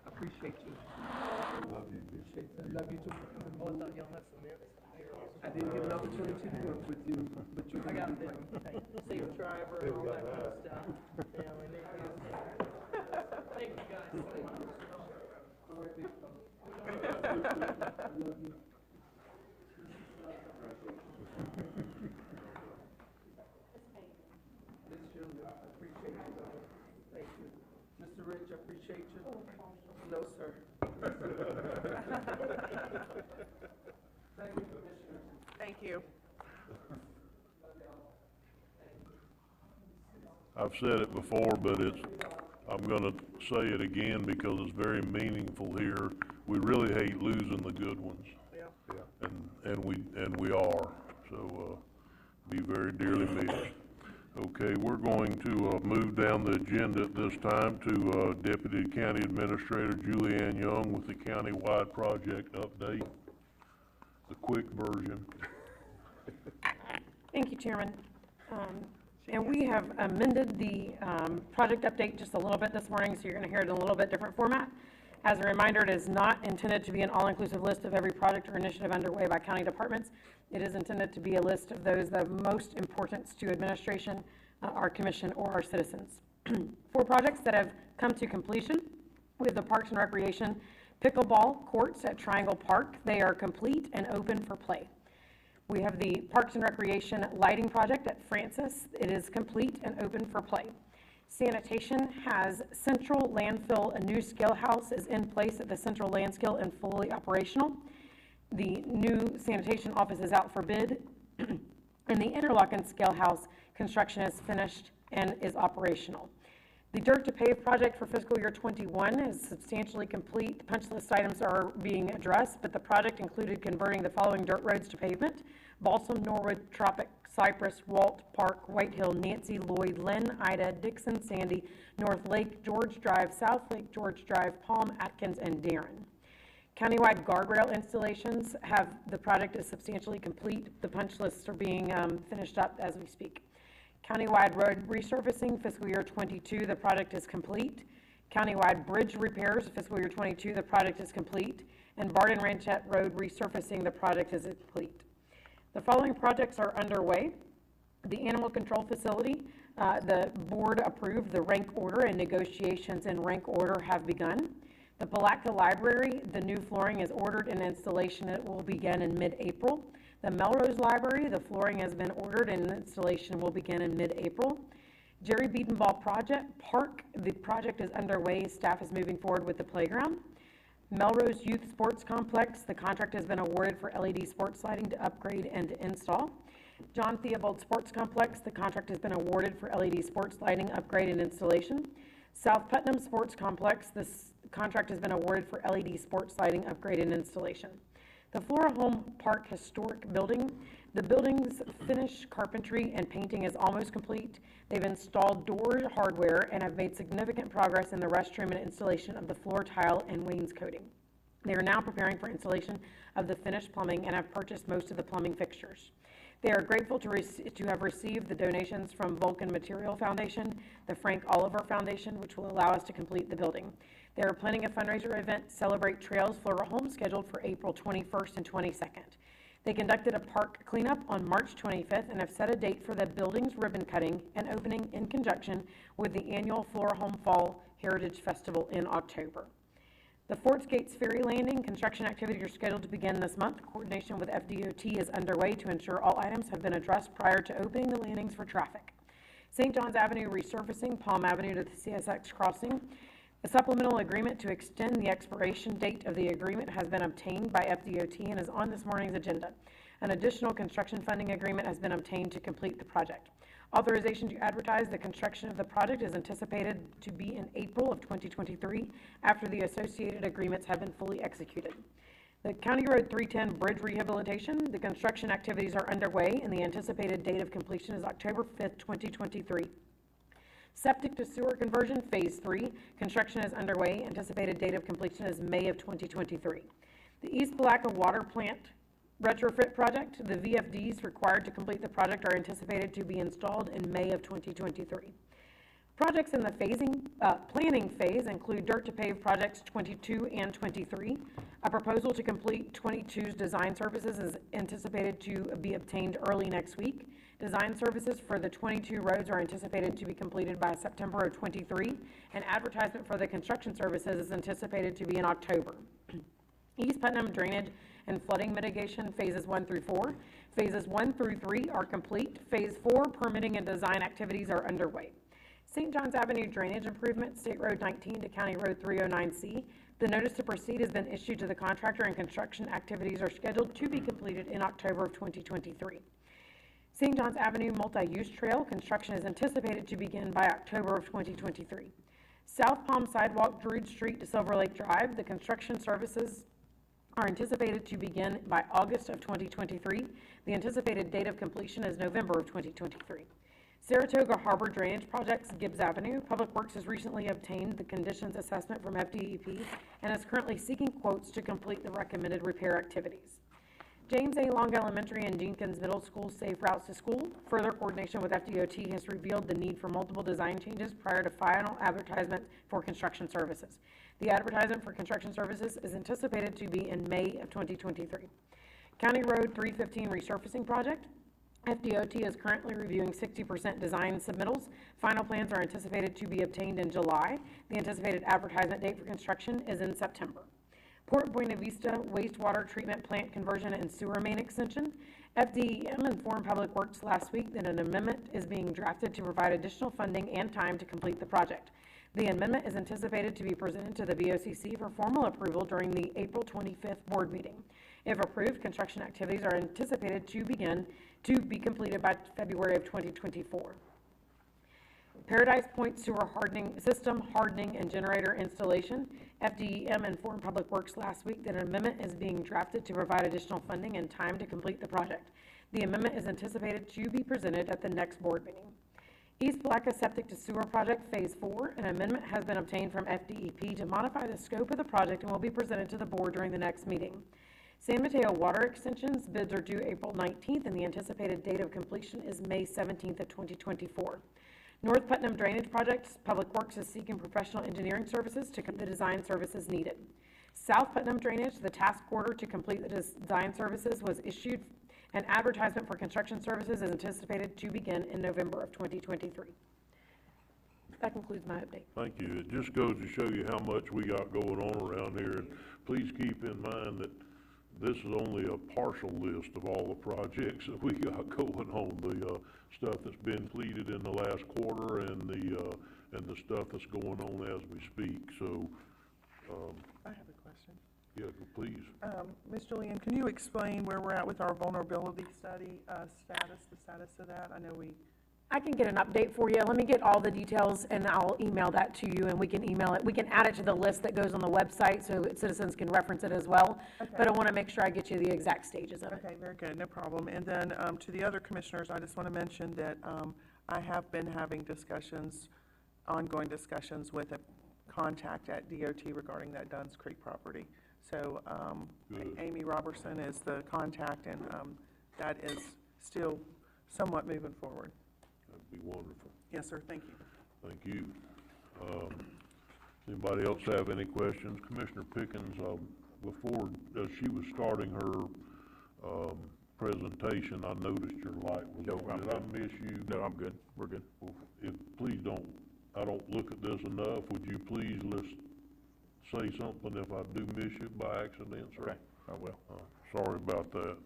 Appreciate you. Love you. Appreciate you. Love you too. I didn't get an opportunity to work with you, but you I got them. Safe driver and all that kind of stuff. Yeah, when they thank you guys. Love you. Miss Julia, I appreciate you. Thank you. Mr. Rich, I appreciate you. No, sir. Thank you, Commissioner. Thank you. I've said it before, but I'm gonna say it again because it's very meaningful here. We really hate losing the good ones. Yeah. And we are, so, be very dearly missed. Okay, we're going to, move down the agenda at this time to, Deputy County Administrator Julianne Young with the countywide project update, the quick version. Thank you, Chairman. And we have amended the project update just a little bit this morning, so you're going to hear it in a little bit different format. As a reminder, it is not intended to be an all-inclusive list of every project or initiative underway by county departments. It is intended to be a list of those that have most importance to administration, our commission, or our citizens. 4 projects that have come to completion with the Parks and Recreation pickleball courts at Triangle Park. They are complete and open for play. We have the Parks and Recreation lighting project at Francis. It is complete and open for play. Sanitation has central landfill, a new scale house is in place at the central landfill and fully operational. The new sanitation office is out for bid, and the interlock scale house construction is finished and is operational. The dirt to pave project for fiscal year 21 is substantially complete. The punch list items are being addressed, but the project included converting the following dirt roads to pavement: Balsam, Norwood, Tropic, Cypress, Walt, Park, White Hill, Nancy, Lloyd, Lynn, Ida, Dixon, Sandy, North Lake, George Drive, South Lake, George Drive, Palm, Atkins, and Darren. Countywide guardrail installations the project is substantially complete. The punch lists are being finished up as we speak. Countywide road resurfacing, fiscal year 22, the project is complete. Countywide bridge repairs, fiscal year 22, the project is complete. And Barden Ranchette Road resurfacing, the project is complete. The following projects are underway. The animal control facility, the board approved the rank order, and negotiations in rank order have begun. The Palatka Library, the new flooring is ordered and installation will begin in mid-April. The Melrose Library, the flooring has been ordered and installation will begin in mid-April. Jerry Beatonball Park, the project is underway. Staff is moving forward with the playground. Melrose Youth Sports Complex, the contract has been awarded for LED sports lighting to upgrade and to install. John Theobald Sports Complex, the contract has been awarded for LED sports lighting, upgrade, and installation. South Putnam Sports Complex, this contract has been awarded for LED sports lighting, upgrade, and installation. The Flora Home Park Historic Building, the building's finished carpentry and painting is almost complete. They've installed door hardware and have made significant progress in the restroom and installation of the floor tile and wainscoting. They are now preparing for installation of the finished plumbing and have purchased most of the plumbing fixtures. They are grateful to have received the donations from Vulcan Material Foundation, the Frank Oliver Foundation, which will allow us to complete the building. They are planning a fundraiser event, Celebrate Trails Flora Home, scheduled for April 21st and 22nd. They conducted a park cleanup on March 25th and have set a date for the building's ribbon cutting and opening in conjunction with the annual Flora Home Fall Heritage Festival in October. The Forts Gates Ferry Landing construction activities are scheduled to begin this month. Coordination with FDOT is underway to ensure all items have been addressed prior to opening the landings for traffic. St. John's Avenue resurfacing, Palm Avenue to the CSX crossing. A supplemental agreement to extend the expiration date of the agreement has been obtained by FDOT and is on this morning's agenda. An additional construction funding agreement has been obtained to complete the project. Authorization to advertise the construction of the project is anticipated to be in April of 2023 after the associated agreements have been fully executed. The County Road 310 bridge rehabilitation, the construction activities are underway and the anticipated date of completion is October 5th, 2023. Septic to sewer conversion, phase 3. Construction is underway. Anticipated date of completion is May of 2023. The East Palaca Water Plant retrofit project, the VFDs required to complete the project are anticipated to be installed in May of 2023. Projects in the planning phase include dirt to pave projects 22 and 23. A proposal to complete 22's design services is anticipated to be obtained early next week. Design services for the 22 roads are anticipated to be completed by September of 23, and advertisement for the construction services is anticipated to be in October. East Putnam drainage and flooding mitigation phases 1 through 4. Phases 1 through 3 are complete. Phase 4 permitting and design activities are underway. St. John's Avenue drainage improvement, State Road 19 to County Road 309C. The notice to proceed has been issued to the contractor and construction activities are scheduled to be completed in October of 2023. St. John's Avenue multi-use trail, construction is anticipated to begin by October of 2023. South Palm Sidewalk, Druid Street to Silver Lake Drive, the construction services are anticipated to begin by August of 2023. The anticipated date of completion is November of 2023. Saratoga Harbor Drainage Projects, Gibbs Avenue. Public Works has recently obtained the conditions assessment from FDEP and is currently seeking quotes to complete the recommended repair activities. James A. Long Elementary and Jenkins Middle School safe routes to school. Further coordination with FDOT has revealed the need for multiple design changes prior to final advertisement for construction services. The advertisement for construction services is anticipated to be in May of 2023. County Road 315 resurfacing project. FDOT is currently reviewing 60% design submittals. Final plans are anticipated to be obtained in July. The anticipated advertisement date for construction is in September. Port Buena Vista wastewater treatment plant conversion and sewer main extension. FDEM informed Public Works last week that an amendment is being drafted to provide additional funding and time to complete the project. The amendment is anticipated to be presented to the BOCC for formal approval during the April 25th board meeting. If approved, construction activities are anticipated to be completed by February of 2024. Paradise Point sewer system hardening and generator installation. FDEM informed Public Works last week that an amendment is being drafted to provide additional funding and time to complete the project. The amendment is anticipated to be presented at the next board meeting. East Palaca Septic to Sewer Project Phase 4. An amendment has been obtained from FDEP to modify the scope of the project and will be presented to the board during the next meeting. San Mateo Water Extensions bids are due April 19th and the anticipated date of completion is May 17th of 2024. North Putnam Drainage Projects, Public Works is seeking professional engineering services to complete the design services needed. South Putnam Drainage, the task order to complete the design services was issued. An advertisement for construction services is anticipated to begin in November of 2023. That concludes my update. Thank you. It just goes to show you how much we got going on around here. And please keep in mind that this is only a partial list of all the projects that we got going on, the, stuff that's been completed in the last quarter and the stuff that's going on as we speak, so, I have a question. yeah, please. Ms. Julian, can you explain where we're at with our vulnerability study, the status of that? I know I can get an update for you. Let me get all the details and I'll email that to you and we can email it. We can add it to the list that goes on the website so citizens can reference it as well. Okay. But I want to make sure I get you the exact stages of it. Okay, very good, no problem. And then, to the other commissioners, I just want to mention that, I have been having ongoing discussions with a contact at DOT regarding that Dunn's Creek property. So, Good. Amy Robertson is the contact, and, that is still somewhat moving forward. That'd be wonderful. Yes, sir, thank you. Thank you. Anybody else have any questions? Commissioner Pickens, before she was starting her presentation, I noticed your light was No, on. I'm Did I good. miss you? No, I'm good. We're good. Please don't, I don't look at this enough. Would you please say something if I do miss you by accident, sir? Okay, I will. Sorry about that.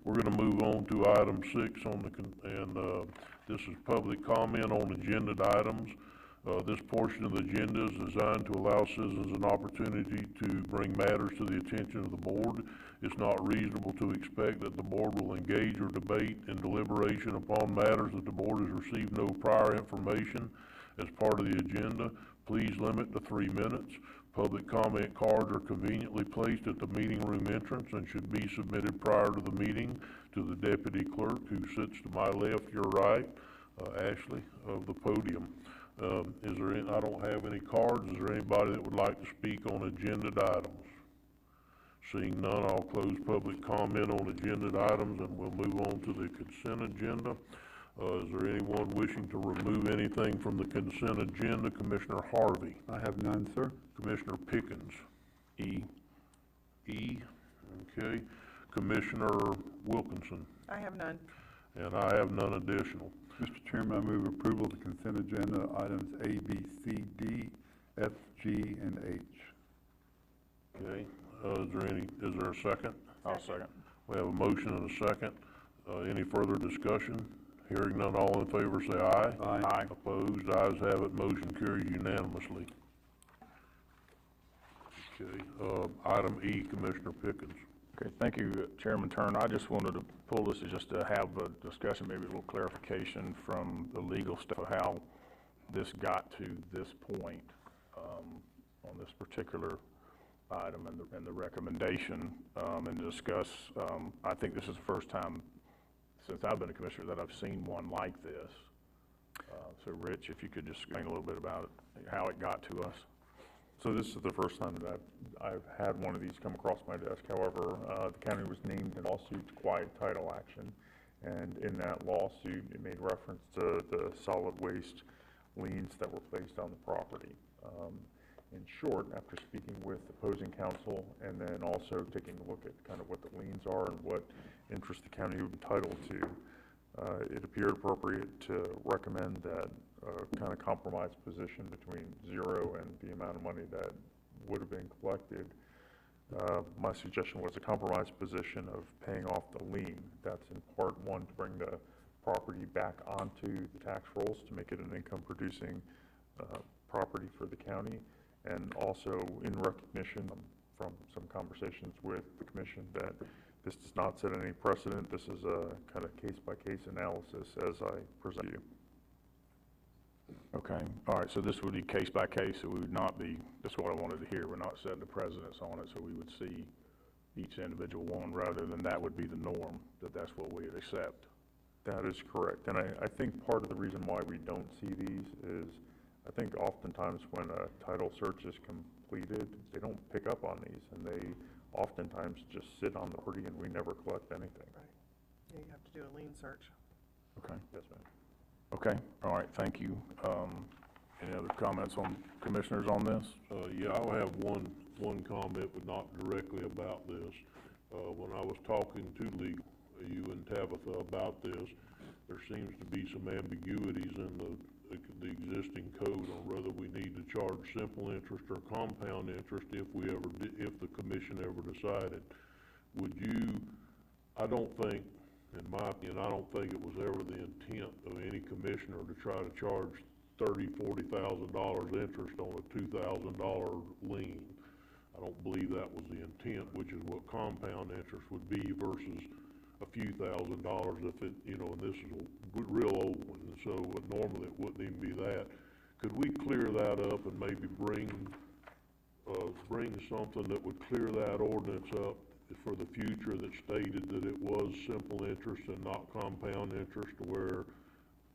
We're gonna move on to item 6 on the, this is public comment on agenda items. This portion of the agenda is designed to allow citizens an opportunity to bring matters to the attention of the board. It's not reasonable to expect that the board will engage or debate in deliberation upon matters that the board has received no prior information as part of the agenda. Please limit to 3 minutes. Public comment cards are conveniently placed at the meeting room entrance and should be submitted prior to the meeting to the deputy clerk, who sits to my left, your right, Ashley, of the podium. I don't have any cards. Is there anybody that would like to speak on agenda items? Seeing none, I'll close public comment on agenda items and we'll move on to the consent agenda. Is there anyone wishing to remove anything from the consent agenda? Commissioner Harvey. I have none, sir. Commissioner Pickens. E. E. Okay. Commissioner Wilkinson. I have none. And I have none additional. Mr. Chairman, I move approval of the consent agenda items A, B, C, D, F, G, and H. Okay. Is there a second? I'll second. We have a motion and a second. Any further discussion? Hearing none, all in favor say aye. Aye. Aye. Opposed, ayes have it, motion carries unanimously. Okay, item E, Commissioner Pickens. Okay, thank you, Chairman Turner. I just wanted to pull this just to have a discussion, maybe a little clarification from the legal stuff of how this got to this point on this particular item and the recommendation, and discuss. I think this is the first time since I've been a commissioner that I've seen one like this. So Rich, if you could just explain a little bit about it, how it got to us. So this is the first time that I've had one of these come across my desk. However, the county was named in a lawsuit to quiet title action. And in that lawsuit, it made reference to the solid waste liens that were placed on the property. In short, after speaking with opposing counsel and then also taking a look at kind of what the liens are and what interest the county would be entitled to, it appeared appropriate to recommend that kind of compromise position between zero and the amount of money that would have been collected. My suggestion was a compromise position of paying off the lien. That's in part one, to bring the property back onto the tax rolls to make it an income producing property for the county, and also in recognition from some conversations with the commission that this does not set any precedent. This is a kind of case-by-case analysis as I present to you. Okay, all right, so this would be case by case, so we would not be, that's what I wanted to hear, we're not setting the precedents on it, so we would see each individual one, rather than that would be the norm, that's what we would accept. That is correct, and I think part of the reason why we don't see these is, I think oftentimes when a title search is completed, they don't pick up on these, and they oftentimes just sit on the property and we never collect anything. Right. Yeah, you have to do a lien search. Okay. Yes, ma'am. Okay, all right, thank you. Any other comments on commissioners on this? Yeah, I'll have one comment, but not directly about this. When I was talking to you and Tabitha about this, there seems to be some ambiguities in the existing code on whether we need to charge simple interest or compound interest if the commission ever decided. Would you, I don't think, in my opinion, I don't think it was ever the intent of any commissioner to try to charge $30,000-$40,000 interest on a $2,000 lien. I don't believe that was the intent, which is what compound interest would be versus a few $1,000s if it, you know, and this is a real old one, and so normally it wouldn't even be that. Could we clear that up and maybe bring something that would clear that ordinance up for the future that stated that it was simple interest and not compound interest, where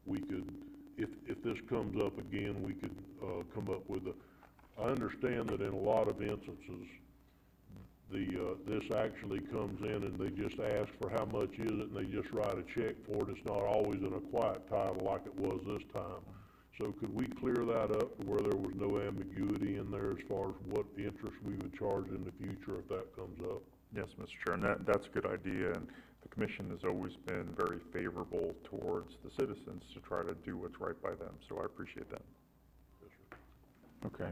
we could, if this comes up again, we could come up with I understand that in a lot of instances, this actually comes in and they just ask for how much is it and they just write a check for it. It's not always in a quiet title like it was this time. So could we clear that up to where there was no ambiguity in there as far as what interest we would charge in the future if that comes up? Yes, Mr. Chair, and that's a good idea, and the commission has always been very favorable towards the citizens to try to do what's right by them, so I appreciate that. Yes, sir. Okay,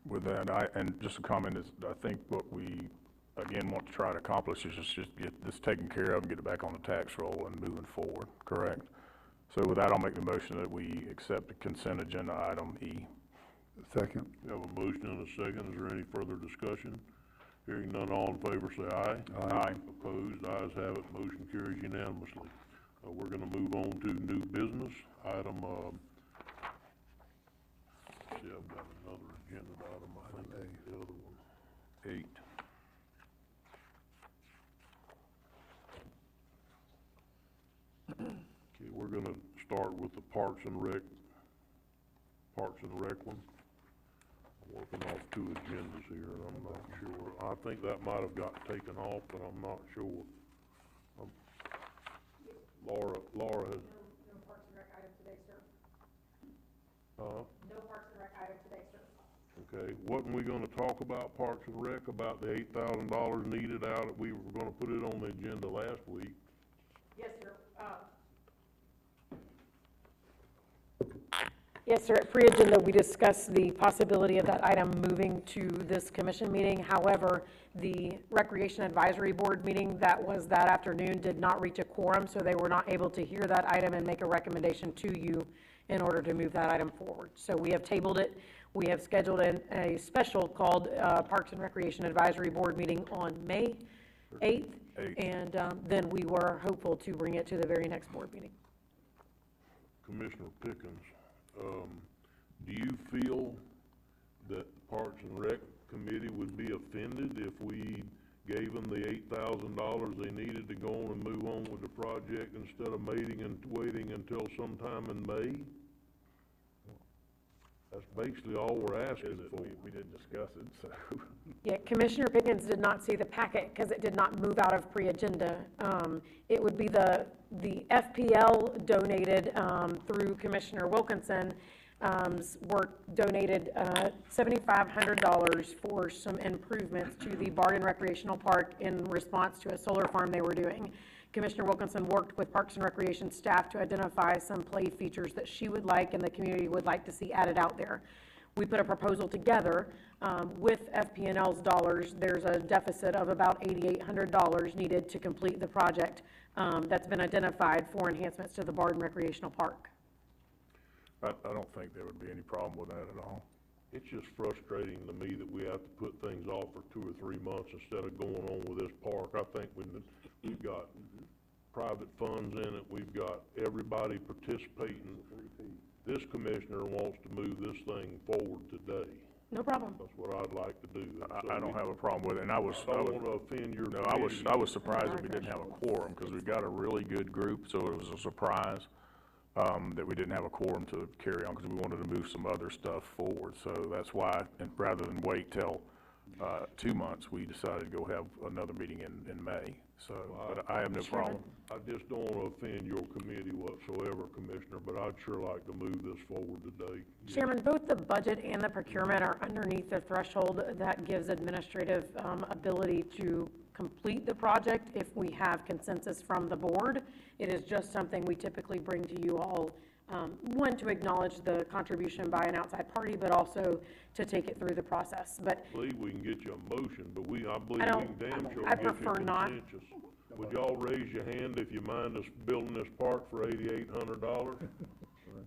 with that, and just a comment is, I think what we, again, want to try to accomplish is just get this taken care of and get it back on the tax roll and moving forward, correct? So with that, I'll make the motion that we accept the consent agenda item E. Second. We have a motion and a second. Is there any further discussion? Hearing none, all in favor say aye. Aye. Opposed, ayes have it, motion carries unanimously. We're gonna move on to new business, item, see, I've got another agenda item, I think, the other one. 8. Okay, we're gonna start with the Parks and Rec one. I'm working off 2 agendas here, and I'm not sure. I think that might have got taken off, but I'm not sure. Laura has. No Parks and Rec item today, sir. No Parks and Rec item today, sir. Okay, wasn't we gonna talk about Parks and Rec, about the $8,000 needed out, we were gonna put it on the agenda last week? Yes, sir. Yes, sir. At pre-agenda, we discussed the possibility of that item moving to this commission meeting. However, the Recreation Advisory Board meeting that was that afternoon did not reach a quorum, so they were not able to hear that item and make a recommendation to you in order to move that item forward. So we have tabled it. We have scheduled a special called Parks and Recreation Advisory Board meeting on May 8th. And then we were hopeful to bring it to the very next board meeting. Commissioner Pickens, do you feel that Parks and Rec Committee would be offended if we gave them the $8,000 they needed to go on and move on with the project instead of waiting until sometime in May? That's basically all we're asking for. We didn't discuss it, so. Yeah, Commissioner Pickens did not see the packet because it did not move out of pre-agenda. It would be the FPL donated through Commissioner Wilkinson, work donated $7,500 for some improvements to the Barden Recreational Park in response to a solar farm they were doing. Commissioner Wilkinson worked with Parks and Recreation staff to identify some play features that she would like and the community would like to see added out there. We put a proposal together with FP&L's dollars. There's a deficit of about $8,800 needed to complete the project that's been identified for enhancements to the Barden Recreational Park. I don't think there would be any problem with that at all. It's just frustrating to me that we have to put things off for 2 or 3 months instead of going on with this park. I think we've got private funds in it, we've got everybody participating. This commissioner wants to move this thing forward today. No problem. That's what I'd like to do. I don't have a problem with it, and I was. I don't want to offend your. No, I was surprised that we didn't have a quorum, because we've got a really good group, so it was a surprise that we didn't have a quorum to carry on, because we wanted to move some other stuff forward. So that's why, and rather than wait till 2 months, we decided to go have another meeting in May. So, but I have no problem. I just don't want to offend your committee whatsoever, Commissioner, but I'd sure like to move this forward today. Chairman, both the budget and the procurement are underneath the threshold that gives administrative ability to complete the project if we have consensus from the board. It is just something we typically bring to you all one, to acknowledge the contribution by an outside party, but also to take it through the process. But I believe we can get you a motion, but I believe I we don't- can damn sure I get you a prefer not. consensus. Would y'all raise your hand if you mind us building this park for $8,800?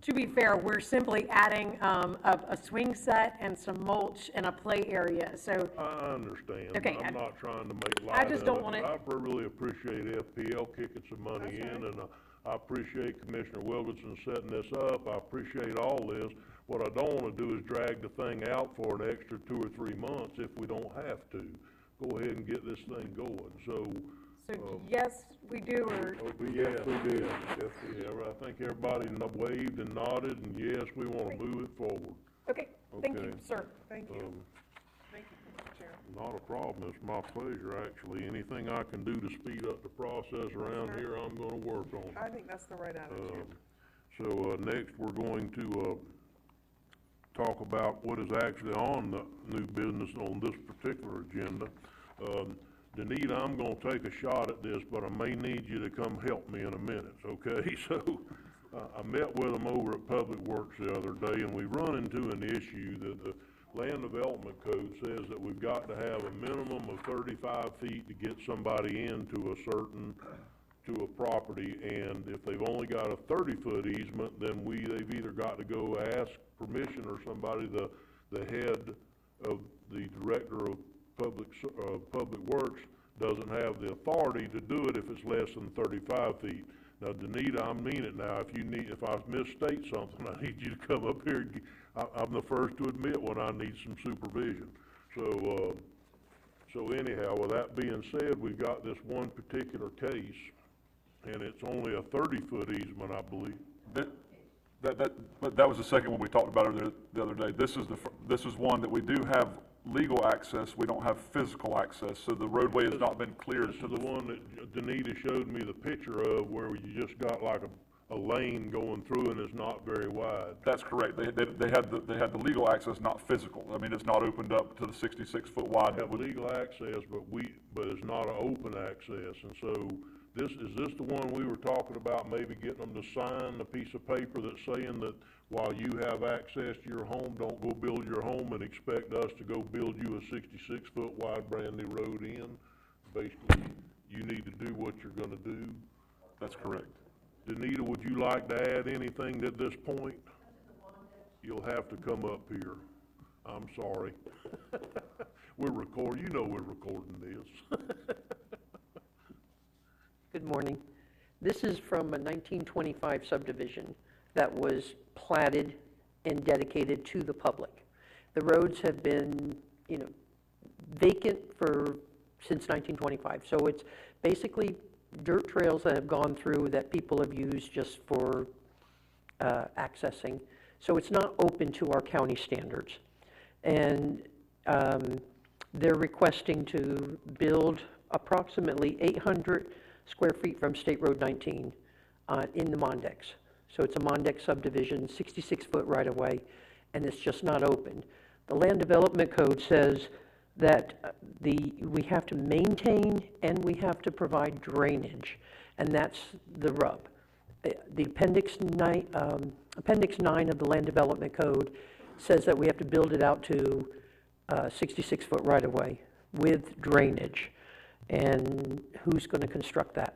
to be fair, we're simply adding a swing set and some mulch and a play area, so. I understand. Okay, I'm not trying to make light I of just it, don't want but it. I really appreciate FPL kicking some money in, and I appreciate Commissioner Wilkinson setting this up. I appreciate all this. What I don't want to do is drag the thing out for an extra 2 or 3 months if we don't have to. Go ahead and get this thing going, so. So, yes, we do, or, Yes, we did. Yes, yeah, I think everybody waved and nodded, and yes, we want to move it forward. okay, thank you, Okay. sir. Thank you. Thank you, Mr. Chair. Not a problem, it's my pleasure, actually. Anything I can do to speed up the process around here, I'm gonna work on. I think that's the right attitude. So, next, we're going to, talk about what is actually on the new business on this particular agenda. Danita, I'm gonna take a shot at this, but I may need you to come help me in a minute, okay? So, I met with them over at Public Works the other day, and we run into an issue that the Land Development Code says that we've got to have a minimum of 35 feet to get somebody into to a property, and if they've only got a 30-foot easement, then they've either got to go ask permission, or somebody, the head of the director of Public Works doesn't have the authority to do it if it's less than 35 feet. Now, Danita, I mean it now. If I misstate something, I need you to come up here. I'm the first to admit when I need some supervision. So anyhow, with that being said, we've got this one particular case, and it's only a 30-foot easement, I believe. That was the second one we talked about the other day. This is one that we do have legal access, we don't have physical access, so the roadway has not been cleared. This is the one that Danita showed me the picture of, where you just got like a lane going through and it's not very wide. That's correct. They had the legal access, not physical. I mean, it's not opened up to the 66-foot wide. Have legal access, but it's not an open access, and so is this the one we were talking about, maybe getting them to sign a piece of paper that's saying that while you have access to your home, don't go build your home and expect us to go build you a 66-foot wide brand new road in? Basically, you need to do what you're gonna do. That's correct. Danita, would you like to add anything at this point? You'll have to come up here. I'm sorry. We're recording, we're recording this. Good morning. This is from a 1925 subdivision that was platted and dedicated to the public. The roads have been, vacant since 1925. So it's basically dirt trails that have gone through that people have used just for accessing. So it's not open to our county standards. And they're requesting to build approximately 800 square feet from State Road 19 in the Mondex. So it's a Mondex subdivision, 66-foot right-of-way, and it's just not opened. The Land Development Code says that we have to maintain and we have to provide drainage, and that's the rub. The Appendix 9 of the Land Development Code says that we have to build it out to 66-foot right-of-way with drainage. And who's going to construct that?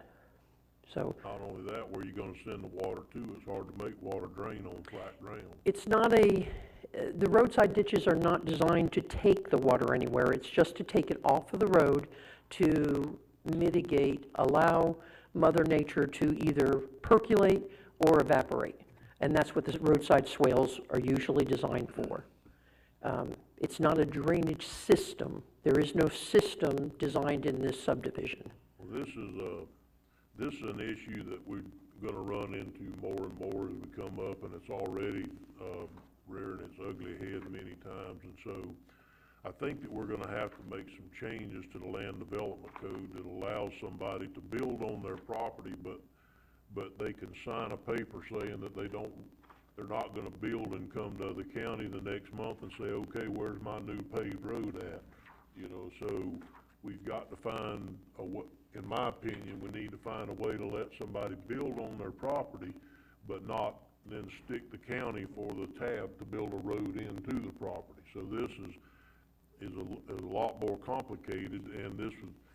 So not only that, where are you going to send the water to? It's hard to make water drain on flat ground. It's not the roadside ditches are not designed to take the water anywhere. It's just to take it off of the road to mitigate, allow Mother Nature to either percolate or evaporate. And that's what the roadside swales are usually designed for. It's not a drainage system. There is no system designed in this subdivision. Well, this is an issue that we're going to run into more and more as we come up, and it's already rearing its ugly head many times. And so I think that we're going to have to make some changes to the Land Development Code that allows somebody to build on their property, but they can sign a paper saying that they're not going to build and come to the county the next month and say, okay, where's my new paved road at? So we've got to find in my opinion, we need to find a way to let somebody build on their property, but not then stick the county for the tab to build a road into the property. So this is a lot more complicated, and this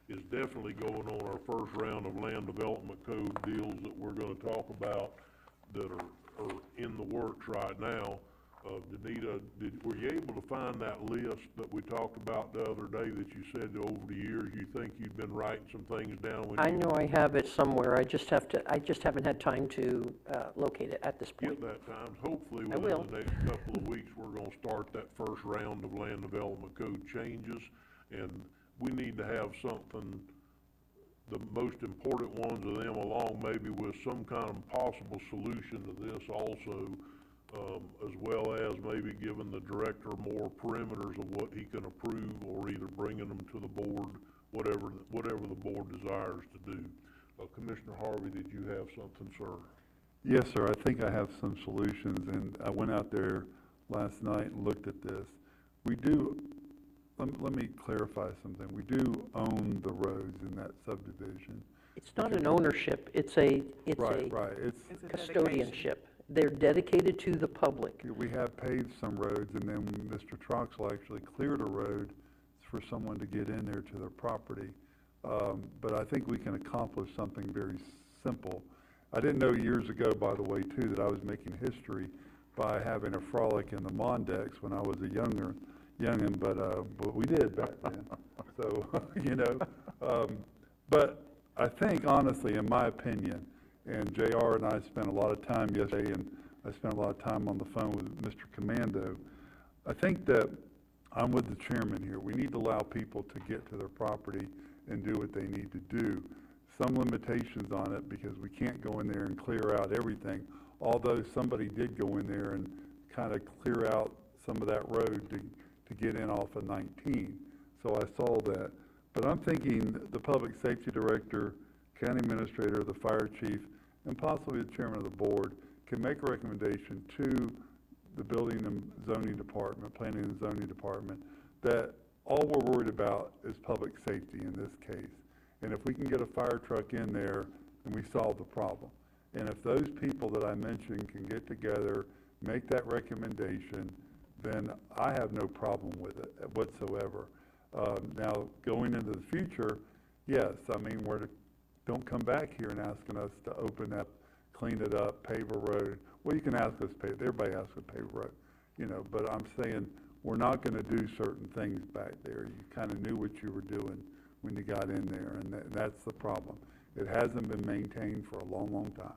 is definitely going on our first round of land development code deals that we're gonna talk about that are in the works right now. Danita, were you able to find that list that we talked about the other day that you said over the years you think you'd been writing some things down? I know I have it somewhere. I just haven't had time to locate it at this point. Get that time. Hopefully I will. within the next couple of weeks, we're gonna start that first round of land development code changes. And we need to have something, the most important ones of them along maybe with some kind of possible solution to this also. As well as maybe giving the director more perimeters of what he can approve, or either bringing them to the board, whatever the board desires to do. Commissioner Harvey, did you have something, sir? Yes, sir. I think I have some solutions, and I went out there last night and looked at this. We do, let me clarify something. We do own the roads in that subdivision. It's not an ownership, it's a Right. It's a custodianship. They're dedicated to the public. We have paved some roads, and then Mr. Troxel actually cleared a road for someone to get in there to their property. But I think we can accomplish something very simple. I didn't know years ago, by the way, too, that I was making history by having a frolic in the Mondex when I was a youngin', but we did back then. So, you know, but I think honestly, in my opinion, and JR and I spent a lot of time yesterday, and I spent a lot of time on the phone with Mr. Commando. I think that I'm with the chairman here. We need to allow people to get to their property and do what they need to do. Some limitations on it, because we can't go in there and clear out everything, although somebody did go in there and kind of clear out some of that road to get in off of 19. So I saw that. But I'm thinking the public safety director, county administrator, the fire chief, and possibly the chairman of the board can make a recommendation to the building and zoning department, planning and zoning department, that all we're worried about is public safety in this case. And if we can get a fire truck in there, then we solve the problem. And if those people that I mentioned can get together, make that recommendation, then I have no problem with it whatsoever. Now, going into the future, yes, I mean, don't come back here and asking us to open up, clean it up, pave a road. Well, you can ask us to pave, everybody asks us to pave a road, you know, but I'm saying we're not gonna do certain things back there. You kind of knew what you were doing when you got in there, and that's the problem. It hasn't been maintained for a long, long time.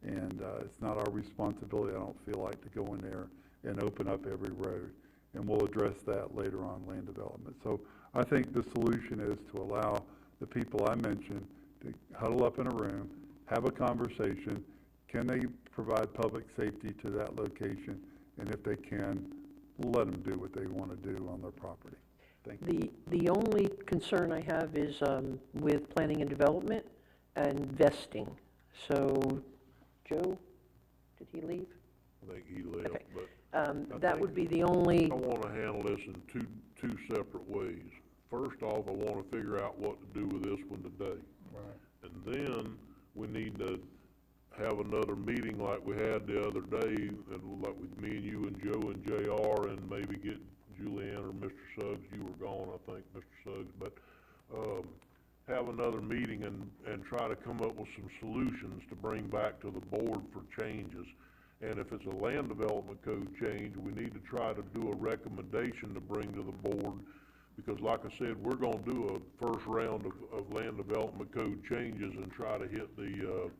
And it's not our responsibility, I don't feel like, to go in there and open up every road. And we'll address that later on land development. So I think the solution is to allow the people I mentioned to huddle up in a room, have a conversation. Can they provide public safety to that location? And if they can, let them do what they want to do on their property. Thank you. The only concern I have is with planning and development and vesting. So, Joe, did he leave? I think he left, Okay. but that would be the only. I want to handle this in two separate ways. First off, I want to figure out what to do with this one today. Right. And then we need to have another meeting like we had the other day, and like with me and you and Joe and JR, and maybe get Julianne or Mr. Suggs. You were gone, I think, Mr. Suggs, but have another meeting and try to come up with some solutions to bring back to the board for changes. And if it's a land development code change, we need to try to do a recommendation to bring to the board, because like I said, we're gonna do a first round of land development code changes and try to hit the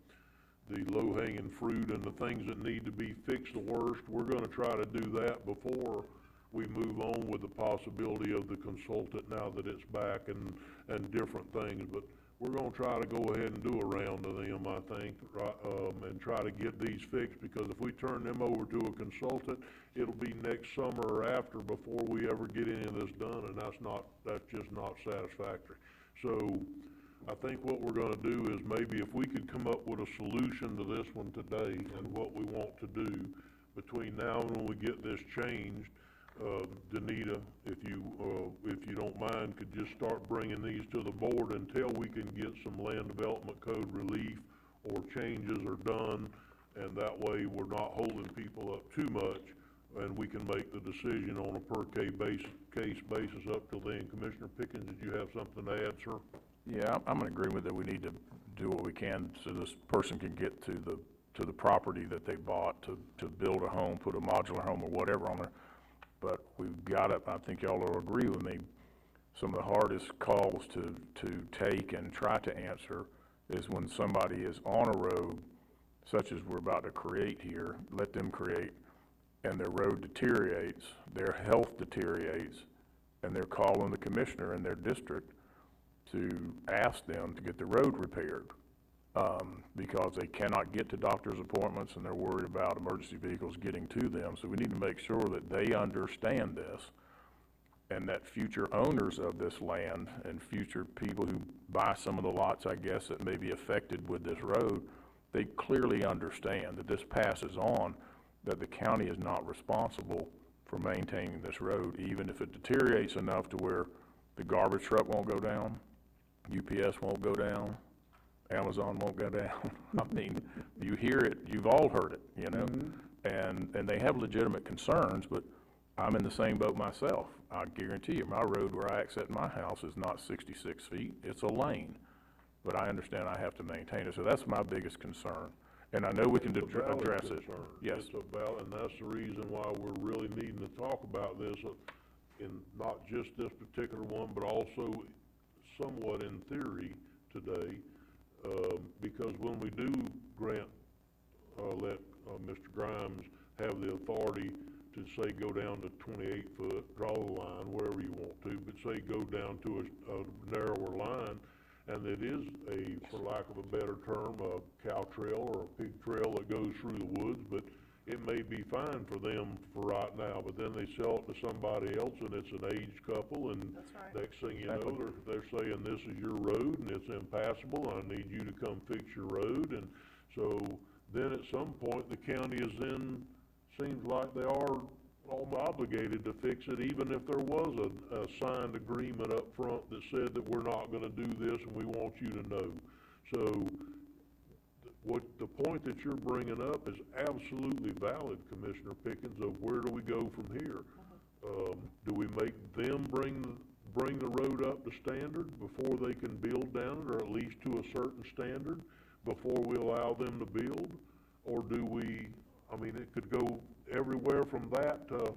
low-hanging fruit and the things that need to be fixed the worst. We're gonna try to do that before we move on with the possibility of the consultant now that it's back and different things. But we're gonna try to go ahead and do a round of them, I think, and try to get these fixed, because if we turn them over to a consultant, it'll be next summer or after before we ever get any of this done, and that's just not satisfactory. So I think what we're gonna do is maybe if we could come up with a solution to this one today and what we want to do between now and when we get this changed, Danita, if you don't mind, could just start bringing these to the board until we can get some land development code relief or changes are done. and that way we're not holding people up too much, and we can make the decision on a per case basis up till then. Commissioner Pickens, did you have something to add, sir? Yeah, I'm in agreement that we need to do what we can so this person can get to the property that they bought to build a home, put a modular home or whatever on there. But we've got to, I think y'all will agree with me, some of the hardest calls to take and try to answer is when somebody is on a road, such as we're about to create here, let them create, and their road deteriorates, their health deteriorates, and they're calling the commissioner in their district to ask them to get the road repaired because they cannot get to doctor's appointments and they're worried about emergency vehicles getting to them. So we need to make sure that they understand this and that future owners of this land and future people who buy some of the lots, I guess, that may be affected with this road, they clearly understand that this passes on, that the county is not responsible for maintaining this road, even if it deteriorates enough to where the garbage truck won't go down, UPS won't go down, Amazon won't go down. I mean, you hear it, you've all heard it, you know, and they have legitimate concerns, but I'm in the same boat myself. I guarantee you, my road where I exit my house is not 66 feet, it's a lane, but I understand I have to maintain it, so that's my biggest concern. And I know we can address it. Yes. It's about, and that's the reason why we're really needing to talk about this in not just this particular one, but also somewhat in theory today, because when we do grant, let Mr. Grimes have the authority to say go down to 28 foot, draw the line wherever you want to, but say go down to a narrower line, and it is a, for lack of a better term, a cow trail or a pig trail that goes through the woods, but it may be fine for them for right now, but then they sell it to somebody else and it's an aged couple, and next thing you know, they're saying this is your road and it's impassable and I need you to come fix your road. And so then at some point the county is then, seems like they are obligated to fix it, even if there was a signed agreement up front that said that we're not going to do this and we want you to know. So what the point that you're bringing up is absolutely valid, Commissioner Pickens, of where do we go from here? Do we make them bring the road up to standard before they can build down it, or at least to a certain standard before we allow them to build? Or do we, I mean, it could go everywhere from that to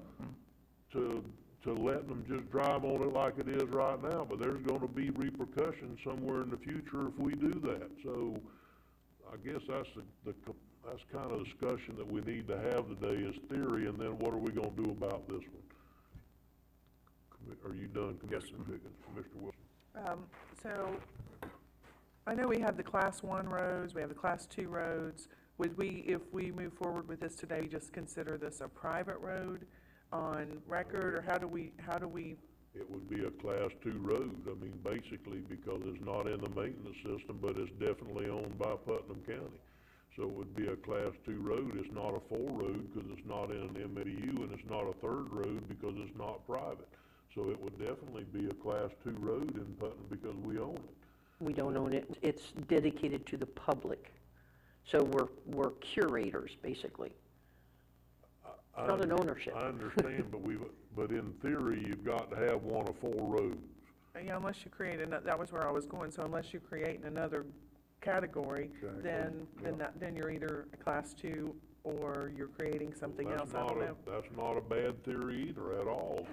letting them just drive on it like it is right now, but there's going to be repercussions somewhere in the future if we do that. So I guess that's that's kind of discussion that we need to have today is theory, and then what are we going to do about this one? Are you done, Commissioner Pickens? Mr. Wilson? So I know we have the Class 1 roads, we have the Class 2 roads. Would we, if we move forward with this today, just consider this a private road on record, or how do we? It would be a Class 2 road, I mean, basically, because it's not in the maintenance system, but it's definitely owned by Putnam County. So it would be a Class 2 road. It's not a 4 road because it's not in an MAU, and it's not a 3rd road because it's not private. So it would definitely be a Class 2 road in Putnam because we own it. We don't own it. It's dedicated to the public. So we're curators, basically. It's not an ownership. I understand, but in theory, you've got to have one of 4 roads. Yeah, unless you create another, that was where I was going, so unless you create another category, then you're either a Class 2 or you're creating something else, I don't know. That's not a bad theory either at all.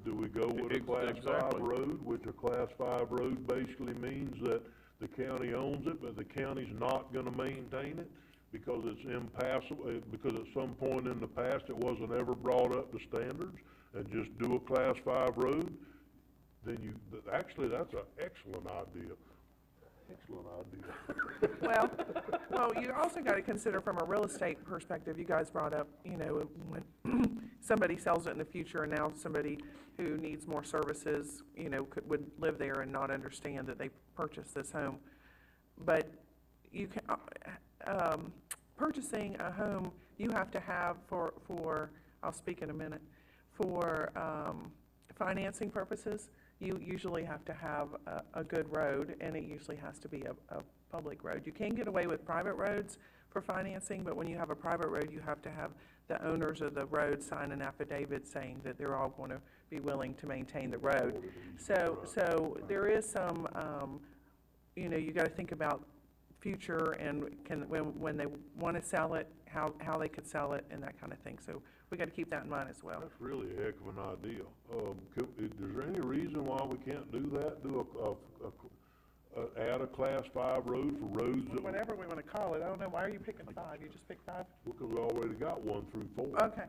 Do we go with a Class 5 road, which a Class 5 road basically means that the county owns it, but the county's not gonna maintain it because it's impassable, because at some point in the past it wasn't ever brought up to standards, and just do a Class 5 road, then actually that's an excellent idea. Excellent idea. Well, you also got to consider from a real estate perspective. You guys brought up, you know, when somebody sells it in the future, and now somebody who needs more services, you know, would live there and not understand that they purchased this home. But you can purchasing a home, you have to have for I'll speak in a minute, for financing purposes. You usually have to have a good road, and it usually has to be a public road. You can get away with private roads for financing, but when you have a private road, you have to have the owners of the road sign an affidavit saying that they're all going to be willing to maintain the road. So there is some, you know, you got to think about future and when they want to sell it, how they could sell it and that kind of thing. So we got to keep that in mind as well. That's really a heck of an idea. Is there any reason why we can't do that? Add a class 5 road for roads that... Whatever we want to call it. I don't know. Why are you picking 5? You just picked 5? Because we already got 1 through 4. Okay.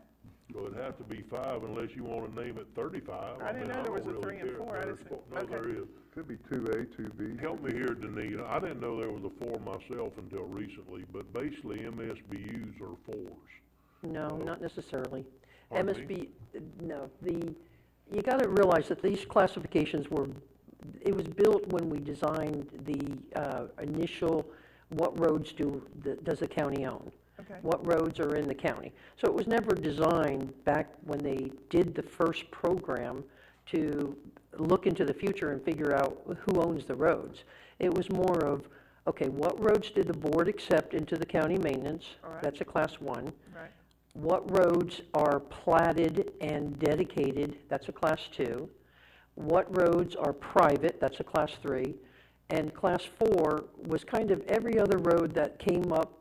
So it'd have to be 5 unless you want to name it 35. I didn't know there was a 3 and 4. I just, No, there is. Could be 2A, 2B. Help me here, Danita. I didn't know there was a 4 myself until recently, but basically MSBU's are 4s. No, not necessarily. Pardon MSB, no, you gotta realize that these classifications it was built when we designed the initial, what roads does the county own? Okay. What roads are in the county? So it was never designed back when they did the first program to look into the future and figure out who owns the roads. It was more of, okay, what roads did the board accept into the county maintenance? All right. That's a class 1. right. What roads are platted and dedicated? That's a class 2. What roads are private? That's a class 3. And class 4 was kind of every other road that came up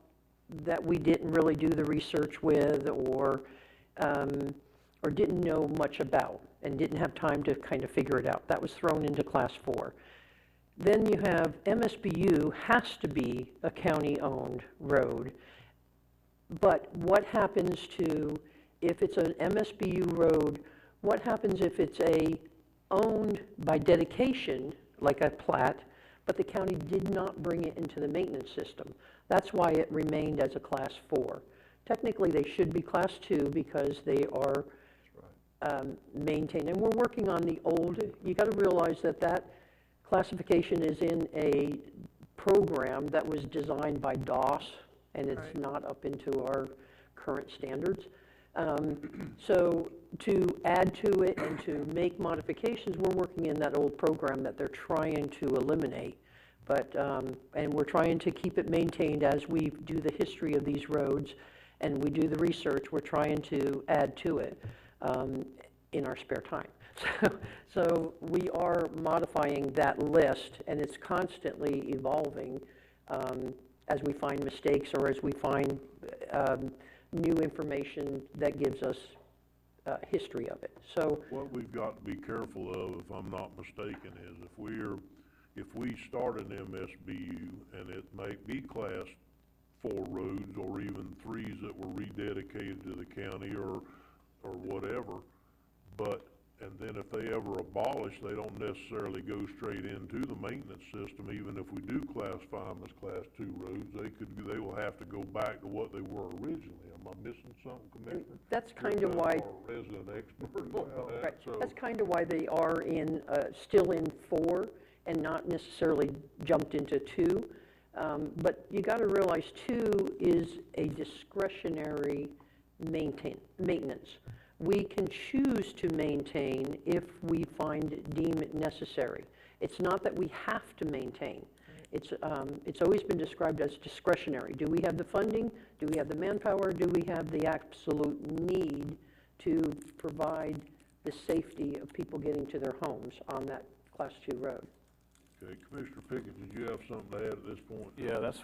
that we didn't really do the research with or didn't know much about and didn't have time to kind of figure it out. That was thrown into class 4. Then you have MSBU has to be a county-owned road. But what happens if it's an MSBU road, what happens if it's owned by dedication, like a plat, but the county did not bring it into the maintenance system? That's why it remained as a class 4. Technically, they should be class 2 because they are maintained. And we're working on the old, you got to realize that classification is in a program that was designed by DOS, and it's not up into our current standards. So to add to it and to make modifications, we're working in that old program that they're trying to eliminate. But, and we're trying to keep it maintained as we do the history of these roads and we do the research. We're trying to add to it in our spare time. So we are modifying that list, and it's constantly evolving as we find mistakes or as we find new information that gives us history of it. So what we've got to be careful of, if I'm not mistaken, is if we start an MSBU and it may be class 4 roads or even 3s that were rededicated to the county or whatever, and then if they ever abolish, they don't necessarily go straight into the maintenance system. Even if we do classify them as class 2 roads, they will have to go back to what they were originally. Am I missing something, Commissioner? that's kind of why. You're a resident expert on that. Right. So. That's kind of why they are still in 4 and not necessarily jumped into 2. But you got to realize 2 is a discretionary maintenance. We can choose to maintain if we deem it necessary. It's not that we have to maintain. It's always been described as discretionary. Do we have the funding? Do we have the manpower? Do we have the absolute need to provide the safety of people getting to their homes on that class 2 road? Okay, Commissioner Pickett, did you have something to add at this point? Yeah, that's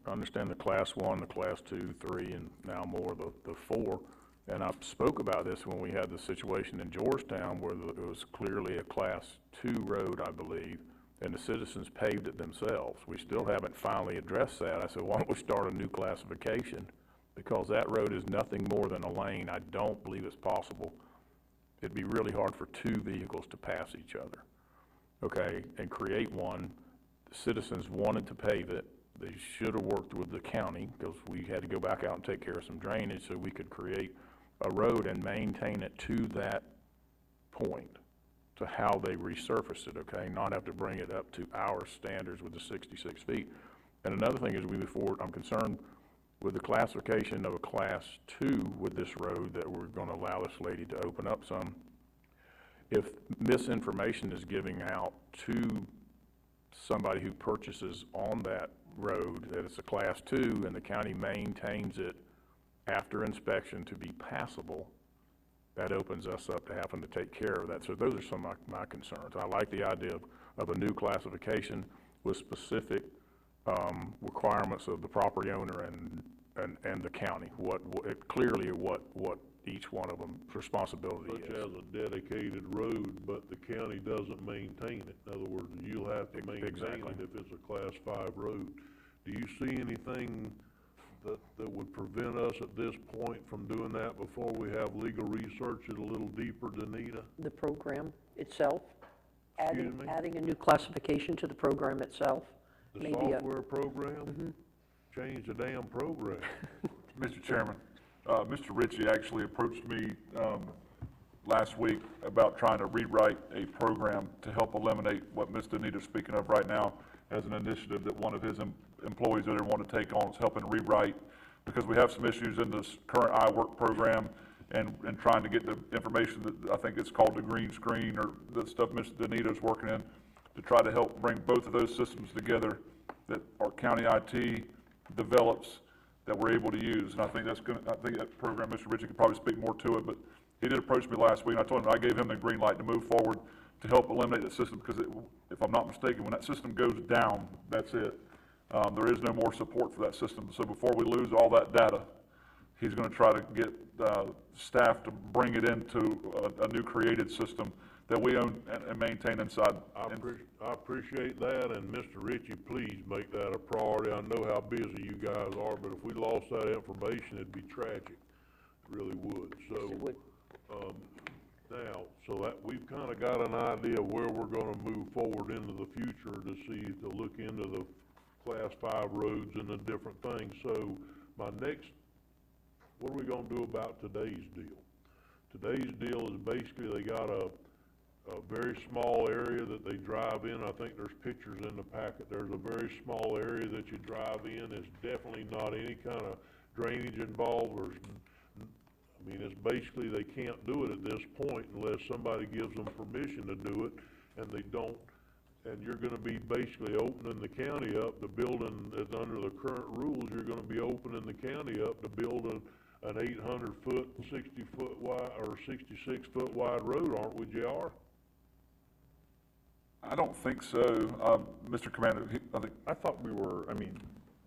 I understand the class 1, the class 2, 3, and now more the 4. And I spoke about this when we had the situation in Georgetown where it was clearly a class 2 road, I believe, and the citizens paved it themselves. We still haven't finally addressed that. I said, why don't we start a new classification? Because that road is nothing more than a lane. I don't believe it's possible. It'd be really hard for 2 vehicles to pass each other, okay, and create one. The citizens wanted to pave it. They should have worked with the county because we had to go back out and take care of some drainage so we could create a road and maintain it to that point, to how they resurface it, okay? Not have to bring it up to our standards with the 66 feet. And another thing as we move forward, I'm concerned with the classification of a class 2 with this road that we're going to allow this lady to open up some. If misinformation is giving out to somebody who purchases on that road, that it's a Class 2, and the county maintains it after inspection to be passable, that opens us up to having to take care of that. So those are some of my concerns. I like the idea of a new classification with specific requirements of the property owner and the county, clearly what each one of them's responsibility is. Such as a dedicated road, but the county doesn't maintain it. In other words, you'll have to maintain it if it's a Class 5 road. Do you see anything that would prevent us at this point from doing that before we have legal research it a little deeper, Danita? The program itself, Excuse me? adding a new classification to the program itself. The maybe software program? Change the damn program. Mr. Chairman, Mr. Ritchie actually approached me last week about trying to rewrite a program to help eliminate what Ms. Danita's speaking of right now as an initiative that one of his employees that they want to take on is helping rewrite, because we have some issues in this current iWork program and trying to get the information that I think it's called the green screen, or the stuff Ms. Danita's working in, to try to help bring both of those systems together that our county IT develops that we're able to use. And I think I think that program, Mr. Ritchie could probably speak more to it, but he did approach me last week, and I told him I gave him the green light to move forward to help eliminate the system, because if I'm not mistaken, when that system goes down, that's it. There is no more support for that system. So before we lose all that data, he's going to try to get staff to bring it into a new created system that we own and maintain inside. I appreciate that, and Mr. Ritchie, please make that a priority. I know how busy you guys are, but if we lost that information, it'd be tragic. It really would. So, Yes, it would. now, so that we've kind of got an idea of where we're going to move forward into the future to look into the Class 5 roads and the different things. So my next, what are we going to do about today's deal? Today's deal is basically they got a very small area that they drive in. I think there's pictures in the packet. There's a very small area that you drive in. There's definitely not any kind of drainage involved. I mean, it's basically they can't do it at this point unless somebody gives them permission to do it, and they don't. And you're going to be basically opening the county up. The building that's under the current rules, you're going to be opening the county up to build an 800-foot, 60-foot wide, or 66-foot wide road, aren't we, JR? I don't think so, Mr. Commander. I thought I mean,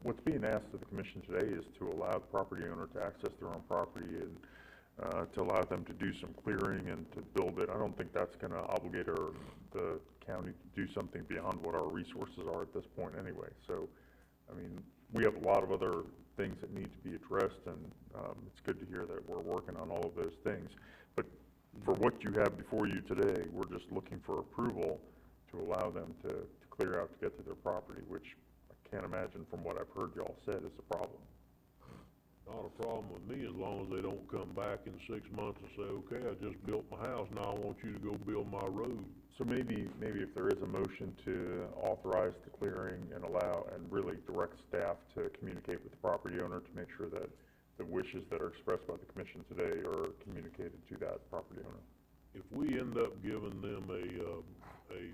what's being asked of the commission today is to allow the property owner to access their own property and to allow them to do some clearing and to build it. I don't think that's going to obligate the county to do something beyond what our resources are at this point anyway. So, I mean, we have a lot of other things that need to be addressed, and it's good to hear that we're working on all of those things. But for what you have before you today, we're just looking for approval to allow them to clear out to get to their property, which I can't imagine from what I've heard y'all said is a problem. Not a problem with me, as long as they don't come back in 6 months and say, okay, I just built my house, now I want you to go build my road. So maybe if there is a motion to authorize the clearing and allow, and really direct staff to communicate with the property owner to make sure that the wishes that are expressed by the commission today are communicated to that property owner. If we end up giving them a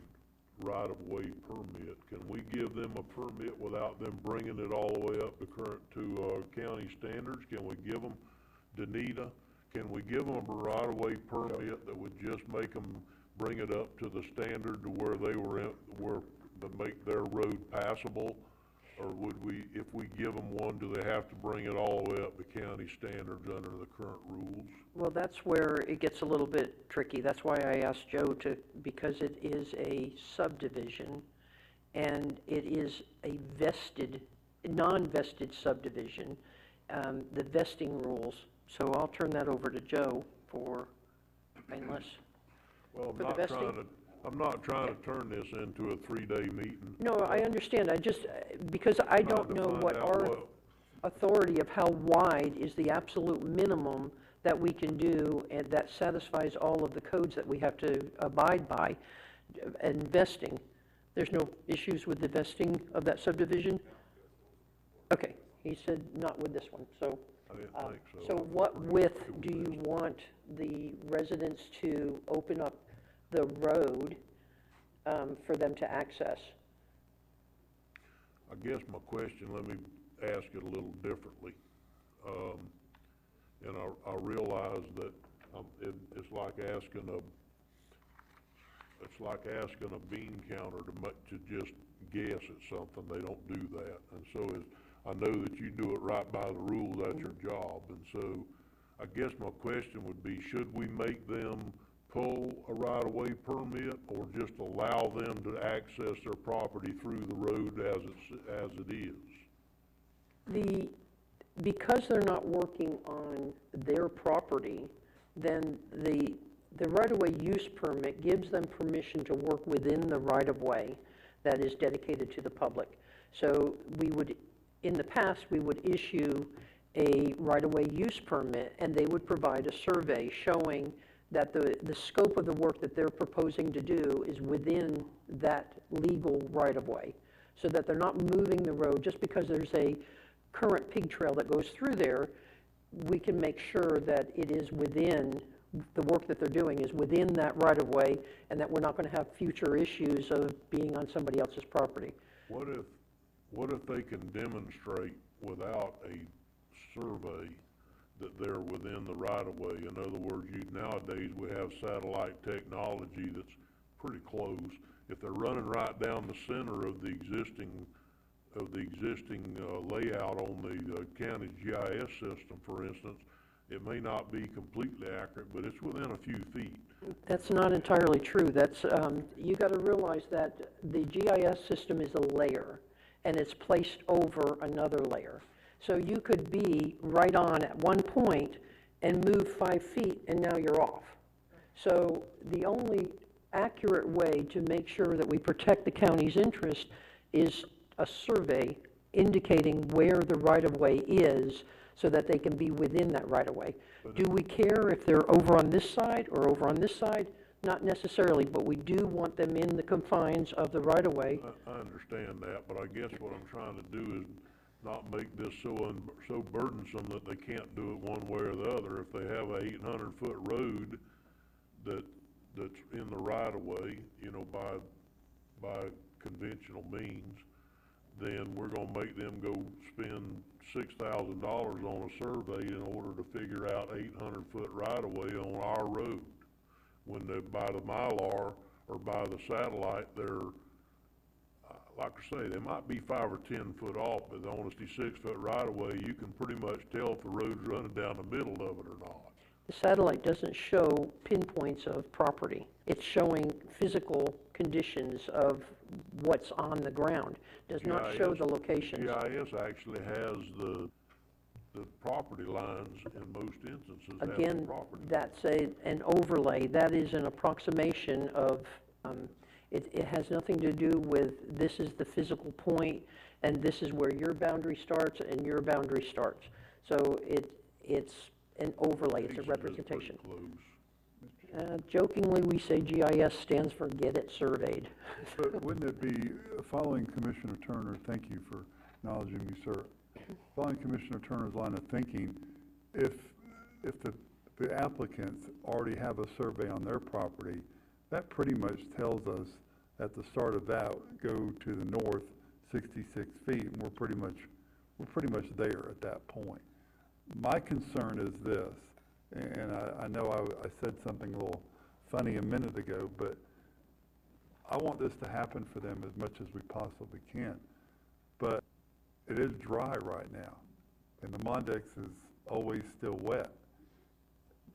right-of-way permit, can we give them a permit without them bringing it all the way up to county standards? Can we give them, Danita, can we give them a right-of-way permit that would just make them bring it up to the standard to where they were to make their road passable? Or would we, if we give them one, do they have to bring it all the way up to county standards under the current rules? Well, that's where it gets a little bit tricky. That's why I asked Joe because it is a subdivision, and it is a non-vested subdivision, the vesting rules. So I'll turn that over to Joe unless, Well, for the vesting. I'm not trying to turn this into a 3-day meeting. No, I understand. Because I don't know what our authority of how wide is the absolute minimum that we can do and that satisfies all of the codes that we have to abide by. And vesting, there's no issues with the vesting of that subdivision? Okay, he said not with this one, so. I didn't think so. So what width do you want the residents to open up the road for them to access? I guess my question, let me ask it a little differently. And I realize that it's like asking a bean counter to just guess at something. They don't do that. And so I know that you do it right by the rules. That's your job. And so I guess my question would be, should we make them pull a right-of-way permit or just allow them to access their property through the road as it is? Because they're not working on their property, then the right-of-way use permit gives them permission to work within the right-of-way that is dedicated to the public. So in the past, we would issue a right-of-way use permit, and they would provide a survey showing that the scope of the work that they're proposing to do is within that legal right-of-way, so that they're not moving the road just because there's a current pig trail that goes through there. We can make sure that it is within, the work that they're doing is within that right-of-way, and that we're not going to have future issues of being on somebody else's property. What if they can demonstrate without a survey that they're within the right-of-way? In other words, nowadays we have satellite technology that's pretty close. If they're running right down the center of the existing layout on the county GIS system, for instance, it may not be completely accurate, but it's within a few feet. That's not entirely true. That's you got to realize that the GIS system is a layer, and it's placed over another layer. So you could be right on at one point and move 5 feet, and now you're off. So the only accurate way to make sure that we protect the county's interest is a survey indicating where the right-of-way is, so that they can be within that right-of-way. Do we care if they're over on this side or over on this side? Not necessarily, but we do want them in the confines of the right-of-way. I understand that, but I guess what I'm trying to do is not make this so burdensome that they can't do it one way or the other. If they have a 800-foot road that's in the right-of-way, by conventional means, then we're going to make them go spend $6,000 on a survey in order to figure out 800-foot right-of-way on our road. When by the Mylar or by the satellite, they're, like I say, they might be 5 or 10 foot off, but on a 6-foot right-of-way, you can pretty much tell if the road's running down the middle of it or not. The satellite doesn't show pinpoints of property. It's showing physical conditions of what's on the ground. It does not show the locations. GIS actually has the property lines in most instances. Again, that's an overlay. That is an approximation of, it has nothing to do with this is the physical point and this is where your boundary starts and your boundary starts. So it's an overlay, it's a representation. Jokingly, we say GIS stands for Get It Surveyed. But wouldn't it be, following Commissioner Turner, thank you for acknowledging me, sir. Following Commissioner Turner's line of thinking, if the applicants already have a survey on their property, that pretty much tells us at the start of that, go to the north 66 feet, and we're pretty much there at that point. My concern is this, and I know I said something a little funny a minute ago, but I want this to happen for them as much as we possibly can. But it is dry right now, and the Mondex is always still wet.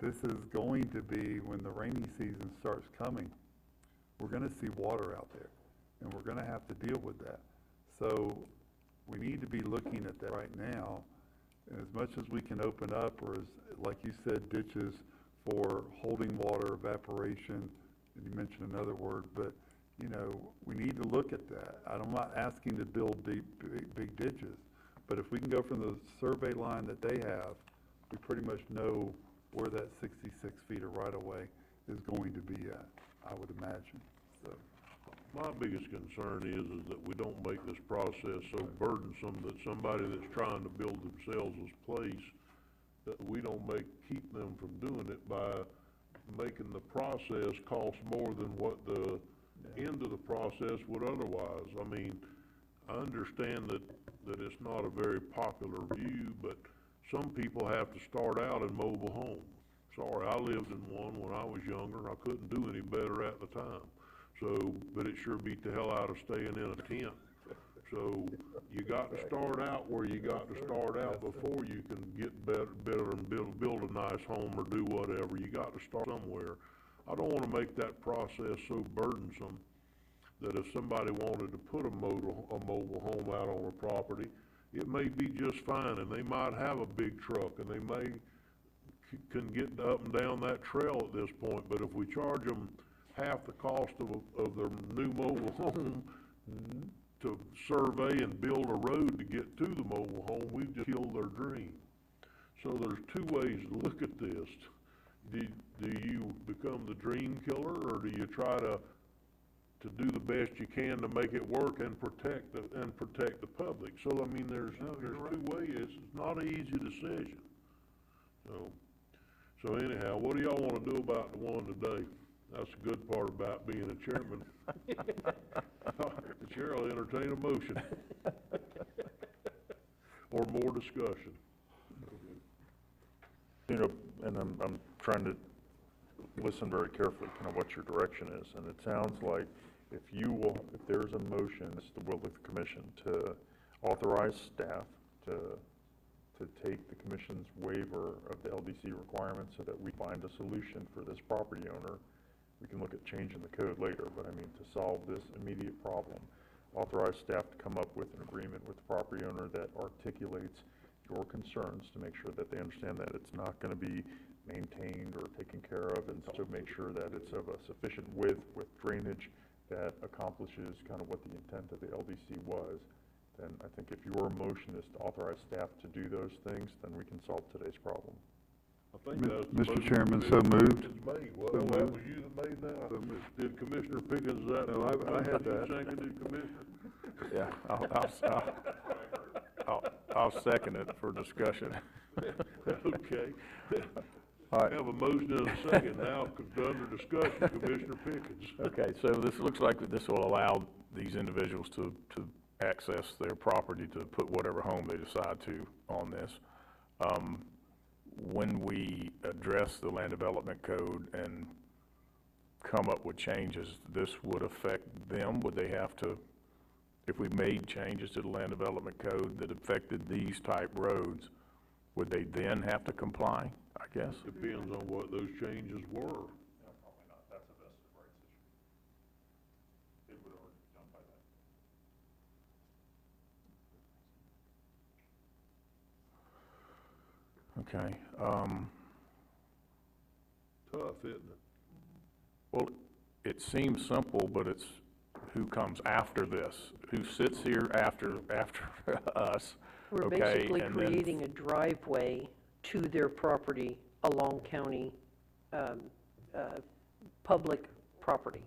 This is going to be, when the rainy season starts coming, we're going to see water out there, and we're going to have to deal with that. So we need to be looking at that right now. And as much as we can open up, or as, like you said, ditches for holding water, evaporation, and you mentioned another word, but we need to look at that. I'm not asking to build deep, big ditches, but if we can go from the survey line that they have, we pretty much know where that 66 feet of right-of-way is going to be at, I would imagine. So. My biggest concern is that we don't make this process so burdensome that somebody that's trying to build themselves a place, that we don't keep them from doing it by making the process cost more than what the end of the process would otherwise. I mean, I understand that it's not a very popular view, but some people have to start out in mobile homes. Sorry, I lived in one when I was younger. I couldn't do any better at the time. So, but it sure beat the hell out of staying in a tent. So you got to start out where you got to start out before you can get better and build a nice home or do whatever. You got to start somewhere. I don't want to make that process so burdensome that if somebody wanted to put a mobile home out on a property, it may be just fine, and they might have a big truck, and they may can get up and down that trail at this point. But if we charge them half the cost of their new mobile home to survey and build a road to get to the mobile home, we've just killed their dream. So there's two ways to look at this. Do you become the dream killer, or do you try to do the best you can to make it work and protect the public? So I mean, there's two ways. It's not an easy decision. So anyhow, what do y'all want to do about the one today? That's the good part about being a chairman. The chair will entertain a motion or more discussion. You know, and I'm trying to listen very carefully, kind of what your direction is, and it sounds like if there's a motion, it's the will of the commission to authorize staff to take the commission's waiver of the LDC requirements so that we find a solution for this property owner. We can look at changing the code later, but I mean, to solve this immediate problem, authorize staff to come up with an agreement with the property owner that articulates your concerns to make sure that they understand that it's not going to be maintained or taken care of, and to make sure that it's of a sufficient width with drainage that accomplishes kind of what the intent of the LDC was. Then I think if your motion is to authorize staff to do those things, then we can solve today's problem. I think that's the Mr. motion Chairman, so moved. It's made. Well, So that moved. was you that made that? Did Commissioner Pickens that? No, I had that. You seconded, Commissioner? Yeah, I'll second it for discussion. Okay. All right. I have a motion and a second now, under discussion, Commissioner Pickens. Okay, so this looks like that this will allow these individuals to access their property to put whatever home they decide to on this. When we address the land development code and come up with changes, this would affect them? Would they have to, if we made changes to the land development code that affected these type roads, would they then have to comply, I guess? Depends on what those changes were. No, probably not. That's a vested rights issue. It would already be done by that. Okay. Tough, isn't it? Well, it seems simple, but it's who comes after this? Who sits here after us? We're Okay, basically and then- creating a driveway to their property along county, public property.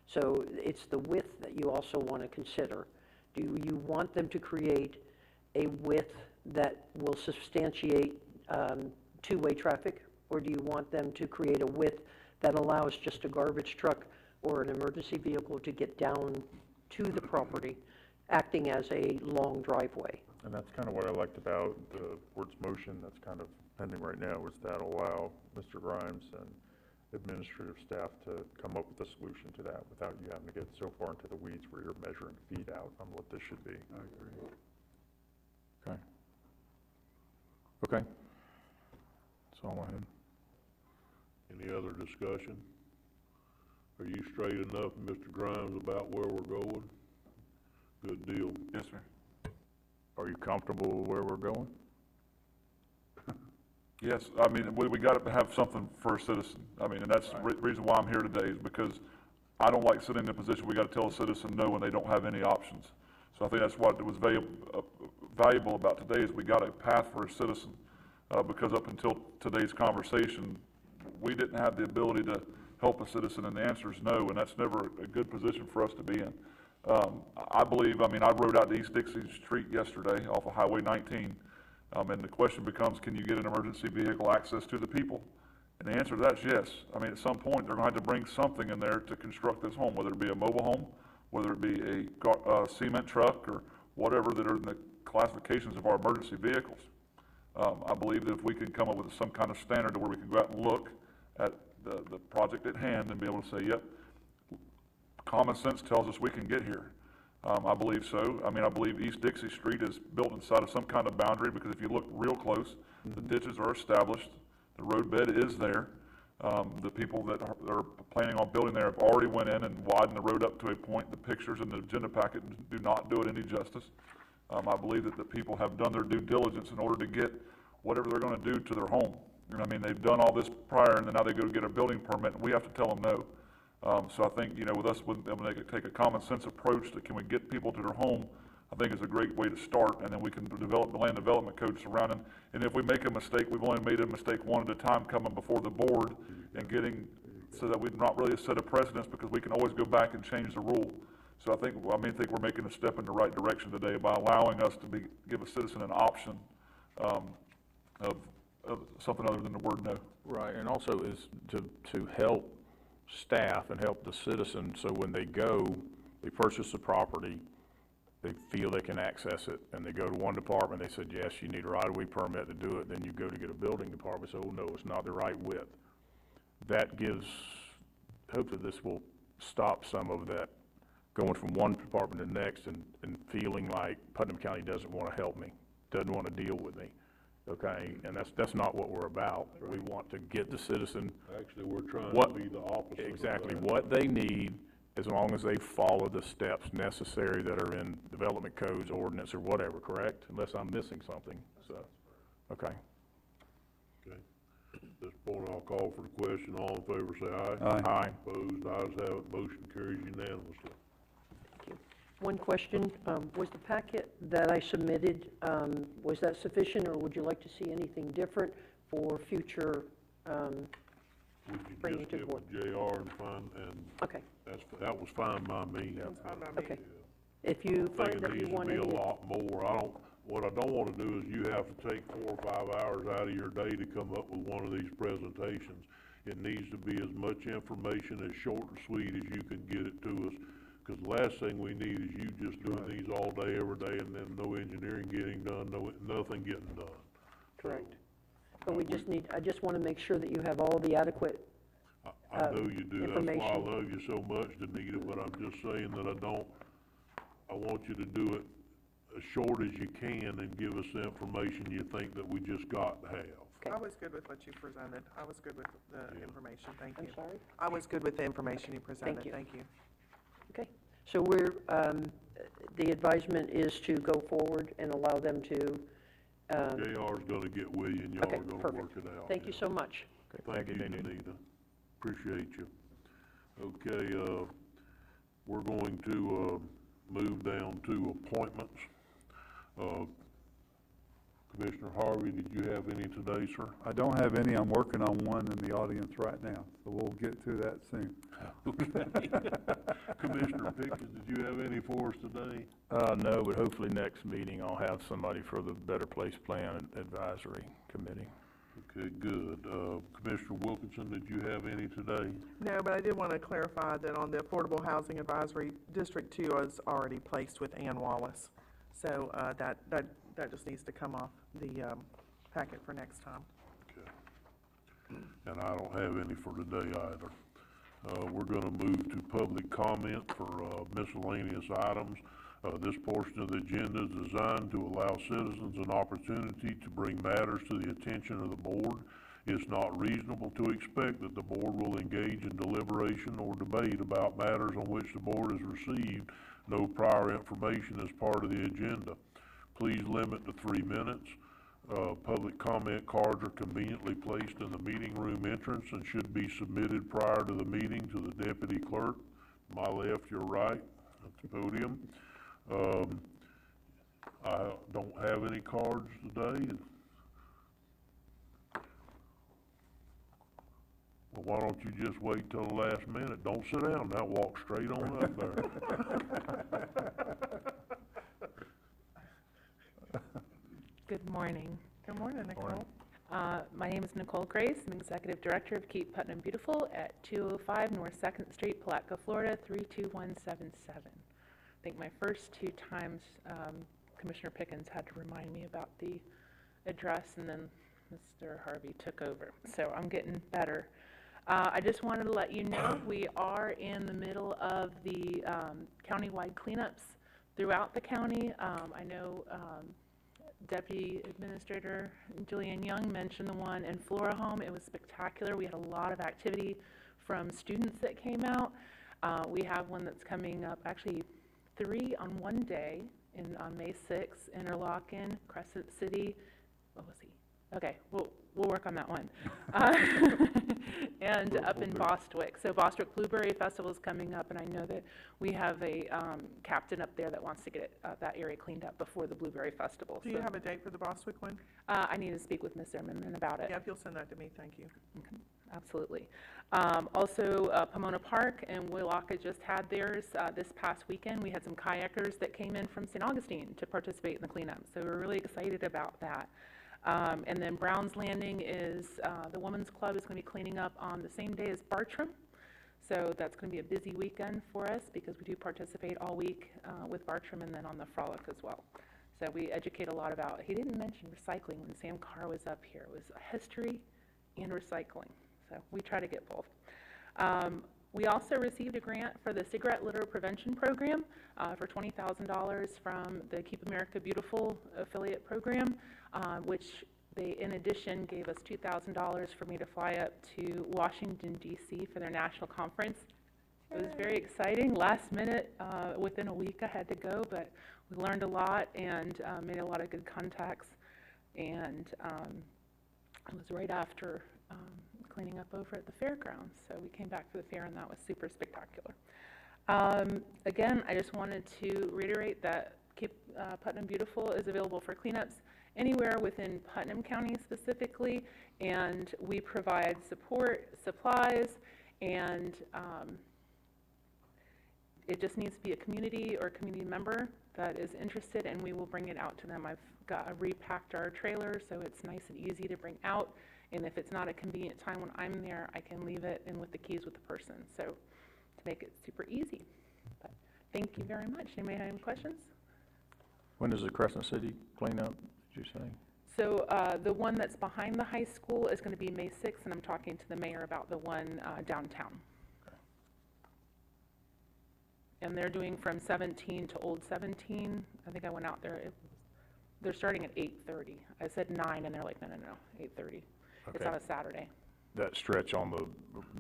So it's the width that you also want to consider. Do you want them to create a width that will substantiate two-way traffic? Or do you want them to create a width that allows just a garbage truck or an emergency vehicle to get down to the property, acting as a long driveway? And that's kind of what I liked about the board's motion that's kind of pending right now, is that allow Mr. Grimes and administrative staff to come up with a solution to that without you having to get so far into the weeds where you're measuring feet out on what this should be. I agree. Okay. Okay. That's all I had. Any other discussion? Are you straight enough, Mr. Grimes, about where we're going? Good deal. Yes, sir. Are you comfortable where we're going? Yes, I mean, we got to have something for a citizen. I mean, and that's the reason why I'm here today, is because I don't like sitting in a position we got to tell a citizen no when they don't have any options. So I think that's what was valuable about today, is we got a path for a citizen, because up until today's conversation, we didn't have the ability to help a citizen, and the answer is no, and that's never a good position for us to be in. I believe, I mean, I rode out to East Dixie Street yesterday off of Highway 19, and the question becomes, can you get an emergency vehicle access to the people? And the answer to that is yes. I mean, at some point, they're going to have to bring something in there to construct this home, whether it be a mobile home, whether it be a cement truck, or whatever that are in the classifications of our emergency vehicles. I believe that if we can come up with some kind of standard to where we can go out and look at the project at hand and be able to say, yep, common sense tells us we can get here. I believe so. I mean, I believe East Dixie Street is built inside of some kind of boundary, because if you look real close, the ditches are established, the roadbed is there. The people that are planning on building there have already went in and widened the road up to a point. The pictures in the agenda packet do not do it any justice. I believe that the people have done their due diligence in order to get whatever they're going to do to their home. You know what I mean? They've done all this prior, and then now they go to get a building permit, and we have to tell them no. So I think, with us, when they take a common sense approach to can we get people to their home, I think it's a great way to start, and then we can develop the land development code surrounding. And if we make a mistake, we've only made a mistake one at a time coming before the board and getting, so that we've not really set a precedence, because we can always go back and change the rule. So I think we're making a step in the right direction today by allowing us to give a citizen an option of something other than the word no. Right, and also is to help staff and help the citizen, so when they purchase the property, they feel they can access it, and they go to one department, they said, yes, you need a right-of-way permit to do it. Then you go to get a building department, so, oh, no, it's not the right width. That gives, hopefully this will stop some of that going from one department to the next and feeling like Putnam County doesn't want to help me, doesn't want to deal with me, okay? And that's not what we're about. Right. We want to get the citizen. Actually, we're trying to be the opposite. Exactly, what they need, as long as they follow the steps necessary that are in development codes, ordinance, or whatever, correct? Unless I'm missing something, so, okay. Okay. At this point, I'll call for the question. All in favor, say aye. Aye. Aye. Opposed, ayes have it. Motion carries unanimously. Thank you. One question, was the packet that I submitted, was that sufficient, or would you like to see anything different for future, Would you just get with JR and find, and okay. That was fine by me. Okay. If you I find think that it you needs to want be a any, lot more. What I don't want to do is you have to take 4 or 5 hours out of your day to come up with one of these presentations. It needs to be as much information, as short and sweet as you can get it to us. Because the last thing we need is you just doing these all day, every day, and then no engineering getting done, nothing getting done. correct. But I just want to make sure that you have all the adequate I know you do. That's why I information. love you so much, Danita, but I'm just saying that I want you to do it as short as you can and give us the information you think that we just got to have. I was good with what you presented. I was good with the information. Thank you. I'm sorry? I was good with the information you presented. you. Thank you. Okay, so the advisement is to go forward and allow them to, JR's gonna get with you and y'all okay, are gonna perfect. work it out. Thank you so much. Thank you, Danita. Appreciate you. Okay, we're going to, move down to appointments. Commissioner Harvey, did you have any today, sir? I don't have any. I'm working on one in the audience right now, so we'll get to that soon. Okay. Commissioner Pickens, did you have any for us today? No, but hopefully next meeting I'll have somebody for the Better Place Plan Advisory Committee. Okay, good. Commissioner Wilkinson, did you have any today? No, but I did want to clarify that on the Affordable Housing Advisory, District 2 is already placed with Ann Wallace. So that just needs to come off the packet for next time. Okay. And I don't have any for today either. We're going to move to public comment for miscellaneous items. This portion of the agenda is designed to allow citizens an opportunity to bring matters to the attention of the board. It's not reasonable to expect that the board will engage in deliberation or debate about matters on which the board has received no prior information as part of the agenda. Please limit to 3 minutes. Public comment cards are conveniently placed in the meeting room entrance and should be submitted prior to the meeting to the deputy clerk. My left, your right, at the podium. I don't have any cards today. Well, why don't you just wait till the last minute? Don't sit down now, walk straight on up there. Good morning. Good morning, Nicole. My name is Nicole Grace. I'm Executive Director of Keep Putnam Beautiful at 205 North 2nd Street, Palatka, Florida, 32177. I think my first 2 times, Commissioner Pickens had to remind me about the address, and then Mr. Harvey took over. So I'm getting better. I just wanted to let you know we are in the middle of the countywide cleanups throughout the county. I know Deputy Administrator Julian Young mentioned the one in Flora Home. It was spectacular. We had a lot of activity from students that came out. We have one that's coming up, actually 3 on one day, on May 6th, Interlochen, Crescent City. What was he? Okay, we'll work on that one. And up in Bostwick. So Bostwick Blueberry Festival is coming up, and I know that we have a captain up there that wants to get that area cleaned up before the Blueberry Festival. Do you have a date for the Bostwick one? I need to speak with Ms. Zimmerman about it. Yeah, if you'll send that to me, thank you. Okay, absolutely. Also, Pomona Park and Willaka just had theirs this past weekend. We had some kayakers that came in from St. Augustine to participate in the cleanup, so we're really excited about that. And then Brown's Landing is, the Women's Club is going to be cleaning up on the same day as Bartram. So that's going to be a busy weekend for us because we do participate all week with Bartram and then on the Frolic as well. So we educate a lot about, he didn't mention recycling when Sam Carr was up here. It was history and recycling. So we try to get both. We also received a grant for the cigarette litter prevention program for $20,000 from the Keep America Beautiful affiliate program, which they, in addition, gave us $2,000 for me to fly up to Washington, D.C. for their national conference. It was very exciting. Last minute, within a week I had to go, but we learned a lot and made a lot of good contacts. And it was right after cleaning up over at the fairgrounds. So we came back for the fair, and that was super spectacular. Again, I just wanted to reiterate that Keep Putnam Beautiful is available for cleanups anywhere within Putnam County specifically, and we provide support, supplies, and it just needs to be a community or community member that is interested, and we will bring it out to them. I've repacked our trailer so it's nice and easy to bring out, and if it's not a convenient time when I'm there, I can leave it in with the keys with the person, so to make it super easy. But thank you very much. Anybody have any questions? When does the Crescent City cleanup, did you say? So the one that's behind the high school is going to be May 6th, and I'm talking to the mayor about the one downtown. Okay. And they're doing from 17 to Old 17. I think I went out there. They're starting at 8:30. I said 9, and they're like, no, 8:30. Okay. It's on a Saturday. That stretch on the,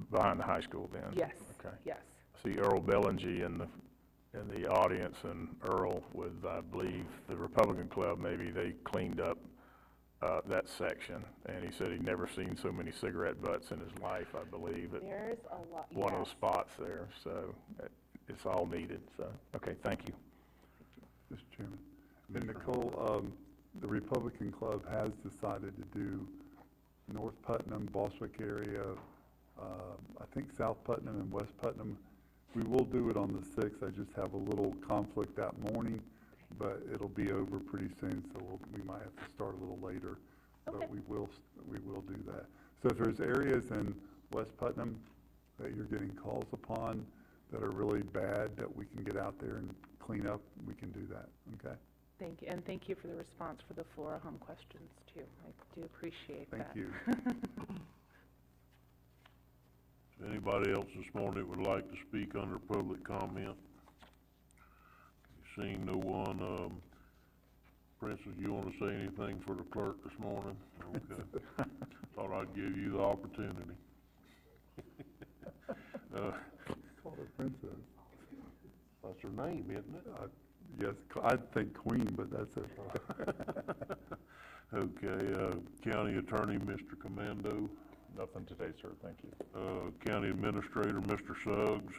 behind the high school then? Yes, Okay. yes. I see Earl Bellinger in the audience, and Earl with, I believe, the Republican Club, maybe they cleaned up that section, and he said he'd never seen so many cigarette butts in his life, I believe. There's a lot, One of yes. those spots there, so it's all needed, so, okay, thank you. Mr. Chairman. And Nicole, the Republican Club has decided to do North Putnam, Bostwick area, I think South Putnam and West Putnam. We will do it on the 6th. I just have a little conflict that morning, but it'll be over pretty soon, so we might have to start a little later. Okay. But we will do that. So if there's areas in West Putnam that you're getting calls upon that are really bad that we can get out there and clean up, we can do that, okay? Thank you, and thank you for the response for the Flora Home questions, too. I do appreciate that. Thank you. Anybody else this morning that would like to speak under public comment? Seeing no one, Princess, you want to say anything for the clerk this morning? Okay. Thought I'd give you the opportunity. Call her Princess. That's her name, isn't it? Yes, I'd think Queen, but that's okay. Okay, County Attorney, Mr. Commando. Nothing today, sir, thank you. County Administrator, Mr. Suggs.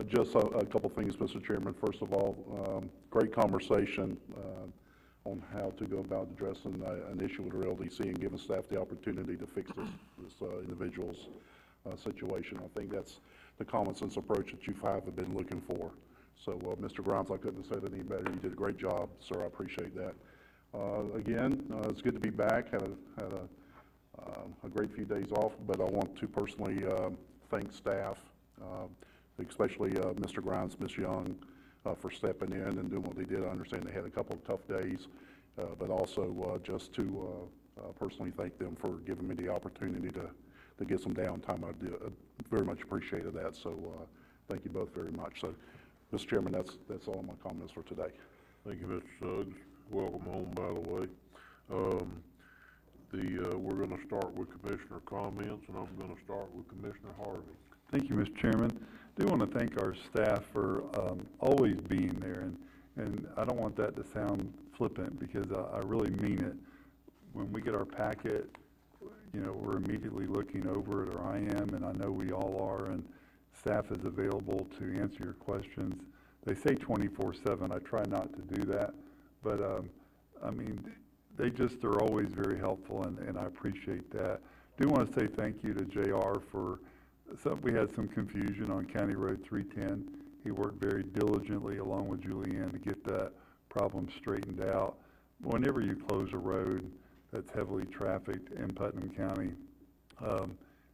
Just a couple things, Mr. Chairman. First of all, great conversation on how to go about addressing an issue with the LDC and giving staff the opportunity to fix this individual's situation. I think that's the common sense approach that you five have been looking for. So, Mr. Grimes, I couldn't have said it any better. You did a great job, sir. I appreciate that. Again, it's good to be back. Had a great few days off, but I want to personally thank staff, especially Mr. Grimes, Ms. Young, for stepping in and doing what they did. I understand they had a couple of tough days, but also just to personally thank them for giving me the opportunity to get some downtime. I very much appreciated that, so thank you both very much. So, Mr. Chairman, that's all my comments for today. Thank you, Mr. Suggs. Welcome home, by the way. We're going to start with Commissioner comments, and I'm going to start with Commissioner Harvey. Thank you, Mr. Chairman. I do want to thank our staff for always being there, and I don't want that to sound flippant because I really mean it. When we get our packet, we're immediately looking over it, or I am, and I know we all are, and staff is available to answer your questions. They say 24/7. I try not to do that, but they're always very helpful, and I appreciate that. I do want to say thank you to JR for we had some confusion on County Road 310. He worked very diligently along with Julianne to get that problem straightened out. Whenever you close a road that's heavily trafficked in Putnam County,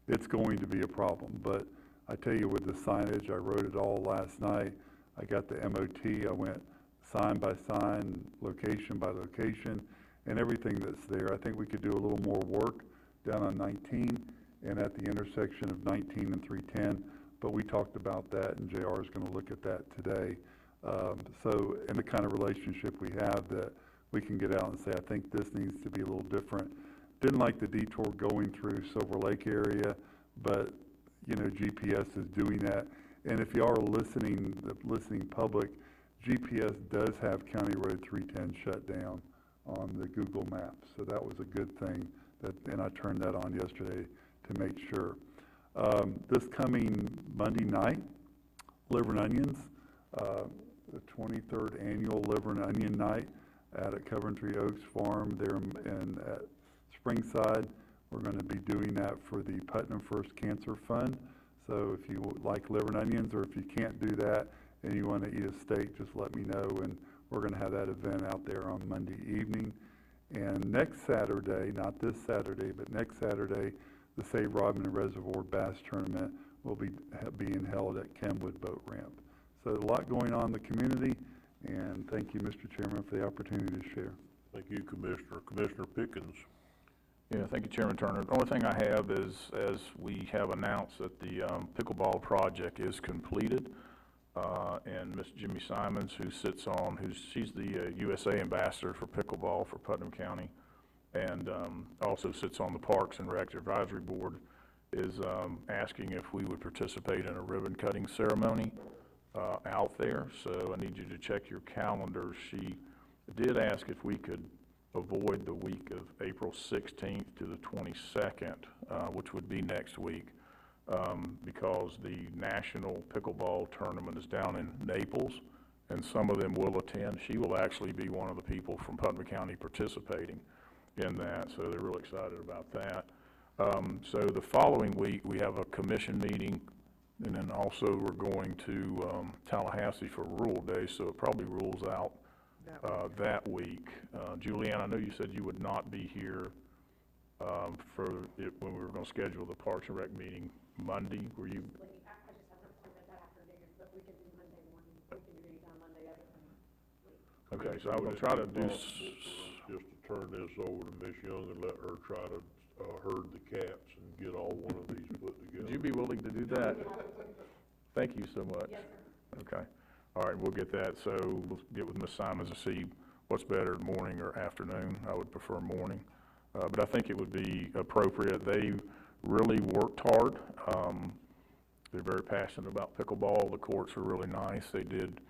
it's going to be a problem. But I tell you, with the signage, I wrote it all last night. I got the MOT. I went sign by sign, location by location, and everything that's there. I think we could do a little more work down on 19 and at the intersection of 19 and 310, but we talked about that, and JR is going to look at that today. In the kind of relationship we have, that we can get out and say, I think this needs to be a little different. Didn't like the detour going through Silver Lake area, but GPS is doing that. And if you are listening, the listening public, GPS does have County Road 310 shut down on the Google Maps, so that was a good thing. And I turned that on yesterday to make sure. This coming Monday night, Liver and Onions, the 23rd annual Liver and Onion Night at Coventry Oaks Farm there and at Springside. We're going to be doing that for the Putnam First Cancer Fund. So if you like liver and onions, or if you can't do that and you want to eat a steak, just let me know, and we're going to have that event out there on Monday evening. And next Saturday, not this Saturday, but next Saturday, the Save Rodman Reservoir Bass Tournament will be being held at Kenwood Boat Ramp. So a lot going on in the community, and thank you, Mr. Chairman, for the opportunity to share. Thank you, Commissioner. Commissioner Pickens. Yeah, thank you, Chairman Turner. The only thing I have is, as we have announced, that the pickleball project is completed, and Ms. Jimmy Simons, who sits on, she's the USA ambassador for pickleball for Putnam County, and also sits on the Parks and Rec Advisory Board, is asking if we would participate in a ribbon cutting ceremony out there. So I need you to check your calendar. She did ask if we could avoid the week of April 16th to the 22nd, which would be next week, because the National Pickleball Tournament is down in Naples, and some of them will attend. She will actually be one of the people from Putnam County participating in that, so they're real excited about that. So the following week, we have a commission meeting, and then also we're going to Tallahassee for Rural Day, so it probably rules out that week. Julianne, I know you said you would not be here for it when we were going to schedule the Parks and Rec meeting Monday. Were you? I just have an appointment that afternoon, but we can do Monday morning. We can do anytime Monday other than week. Okay, so I'm going to try to do. Just to turn this over to Ms. Young and let her try to herd the cats and get all one of these put together. Would you be willing to do that? Thank you so much. Yes, sir. Okay. All right, we'll get that. So we'll get with Ms. Simons to see what's better, morning or afternoon. I would prefer morning. But I think it would be appropriate. They really worked hard. They're very passionate about pickleball. The courts are really nice. They did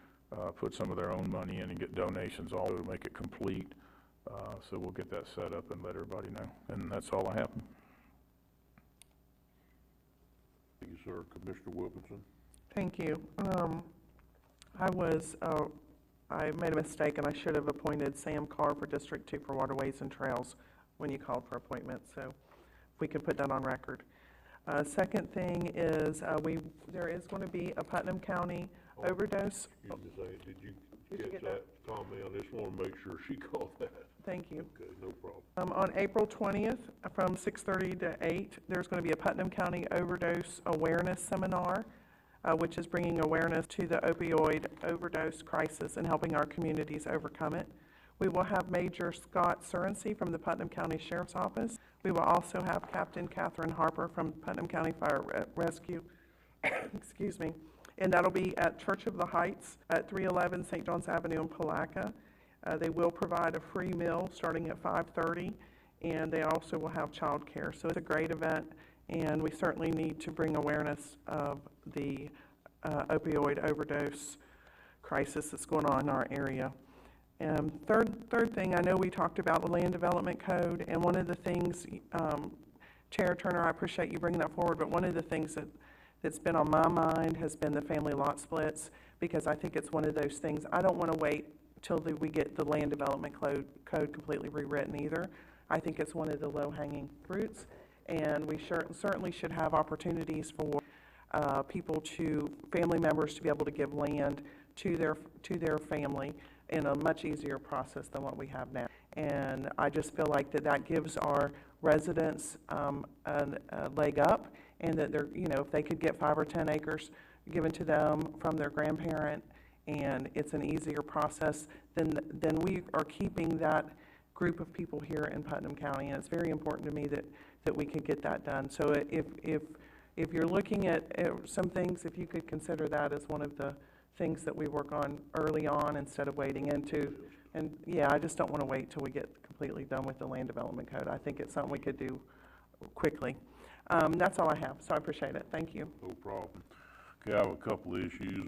put some of their own money in and get donations also to make it complete. So we'll get that set up and let everybody know. And that's all I have. Thank you, sir. Commissioner Wilkinson. Thank you. I made a mistake, and I should have appointed Sam Carr for District 2 for Waterways and Trails when you called for appointment, so if we could put that on record. Second thing is, there is going to be a Putnam County overdose. Excuse me, did you get that comment? I just want to make sure she caught that. Thank you. Okay, no problem. On April 20th, from 6:30 to 8, there's going to be a Putnam County Overdose Awareness Seminar which is bringing awareness to the opioid overdose crisis and helping our communities overcome it. We will have Major Scott Surrency from the Putnam County Sheriff's Office. We will also have Captain Catherine Harper from Putnam County Fire Rescue, excuse me, and that'll be at Church of the Heights at 311 St. John's Avenue in Palatka. They will provide a free meal starting at 5:30, and they also will have childcare. So it's a great event, and we certainly need to bring awareness of the opioid overdose crisis that's going on in our area. Third thing, I know we talked about the Land Development Code, and one of the things, Chair Turner, I appreciate you bringing that forward, but one of the things that's been on my mind has been the family lot splits, because I think it's one of those things, I don't want to wait till we get the Land Development Code completely rewritten either. I think it's one of the low-hanging fruits, and we certainly should have opportunities for family members to be able to give land to their family in a much easier process than what we have now. And I just feel like that gives our residents a leg up, and that they're, if they could get 5 or 10 acres given to them from their grandparent, and it's an easier process, then we are keeping that group of people here in Putnam County, and it's very important to me that we can get that done. So if you're looking at some things, if you could consider that as one of the things that we work on early on instead of waiting into. And yeah, I just don't want to wait till we get completely done with the Land Development Code. I think it's something we could do quickly. That's all I have, so I appreciate it. Thank you. No problem. Okay, I have a couple of issues.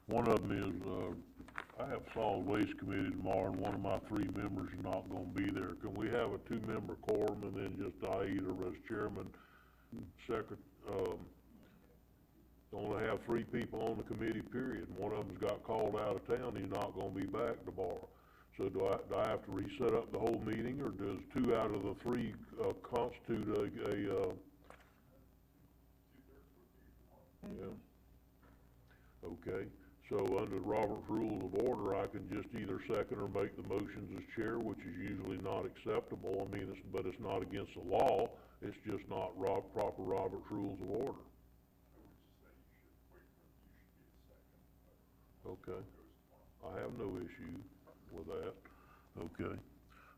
One of them is I have solid waste committee tomorrow, and one of my 3 members is not going to be there. Can we have a 2-member quorum and then just I either as chairman, only have 3 people on the committee, period. One of them's got called out of town. He's not going to be back tomorrow. So do I have to reset up the whole meeting, or does 2 out of the 3 constitute yeah. Okay. So under Robert's Rules of Order, I can just either second or make the motions as chair, which is usually not acceptable. I mean, but it's not against the law. It's just not proper Robert's Rules of Order. Okay. I have no issue with that. Okay.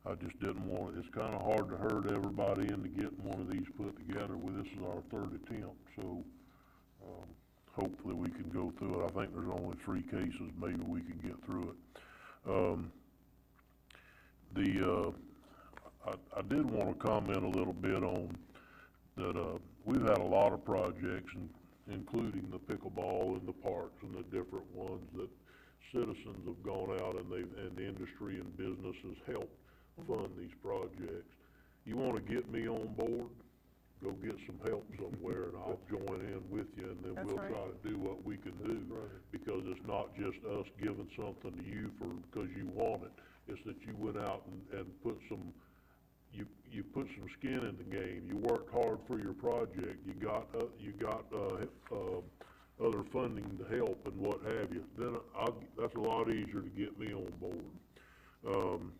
I just didn't want it. It's kind of hard to herd everybody into getting one of these put together. Well, this is our 3rd attempt, so hopefully we can go through it. I think there's only 3 cases. Maybe we can get through it. I did want to comment a little bit on that. We've had a lot of projects, including the pickleball and the parks and the different ones that citizens have gone out and the industry and businesses helped fund these projects. You want to get me on board? Go get some help somewhere, and I'll join in with you, and then we'll try to do what we can do. Because it's not just us giving something to you because you want it. It's that you went out and put some. You put some skin in the game. You worked hard for your project. You got other funding to help and what have you. Then that's a lot easier to get me on board.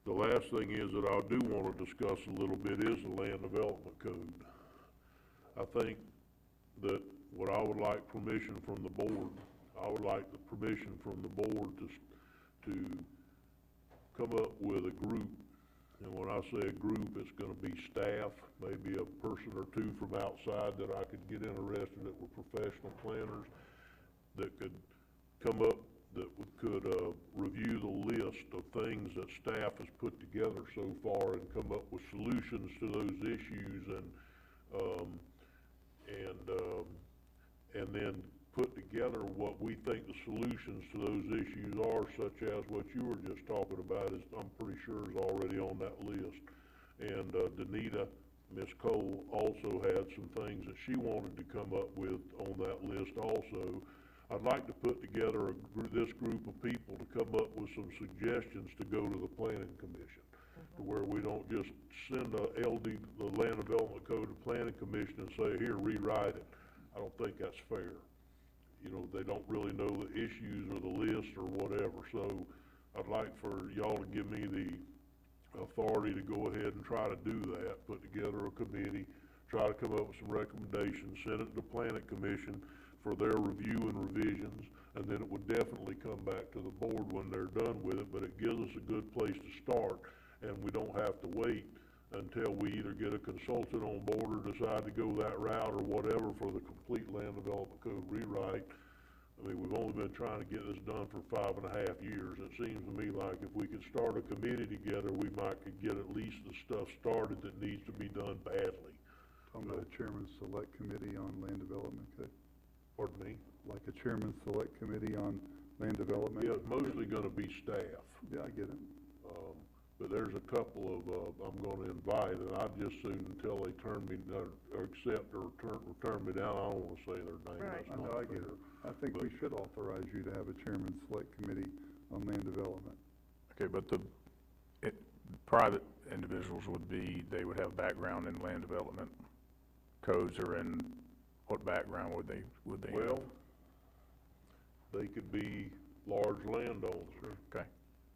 The last thing is that I do want to discuss a little bit is the Land Development Code. I think that what I would like permission from the board, I would like the permission from the board to come up with a group. And when I say a group, it's going to be staff, maybe a person or 2 from outside that I could get interested, that were professional planners, that could come up, that could review the list of things that staff has put together so far and come up with solutions to those issues, and then put together what we think the solutions to those issues are, such as what you were just talking about, is I'm pretty sure is already on that list. And Danita, Ms. Cole, also had some things that she wanted to come up with on that list also. I'd like to put together this group of people to come up with some suggestions to go to the Planning Commission, to where we don't just send the Land Development Code to Planning Commission and say, here, rewrite it. I don't think that's fair. They don't really know the issues or the list or whatever. So I'd like for y'all to give me the authority to go ahead and try to do that, put together a committee, try to come up with some recommendations, send it to the Planning Commission for their review and revisions, and then it would definitely come back to the board when they're done with it, but it gives us a good place to start, and we don't have to wait until we either get a consultant on board or decide to go that route or whatever for the complete land development code rewrite. I mean, we've only been trying to get this done for 5.5 years. It seems to me like if we could start a committee together, we might could get at least the stuff started that needs to be done badly. Talking about a chairman's select committee on land development code. Pardon me? Like a chairman's select committee on land development? Yeah, it's mostly gonna be staff. Yeah, I get it. But there's a couple of, I'm gonna invite, and I'd just soon until they turn me, or accept or turn me down, I don't wanna say their name. Right. That's I not know, I get fair. it. I think we should authorize you to have a chairman's select committee on land development. Okay, but private individuals they would have background in land development codes, or in what background would they have? Well, they could be large landowners. Okay.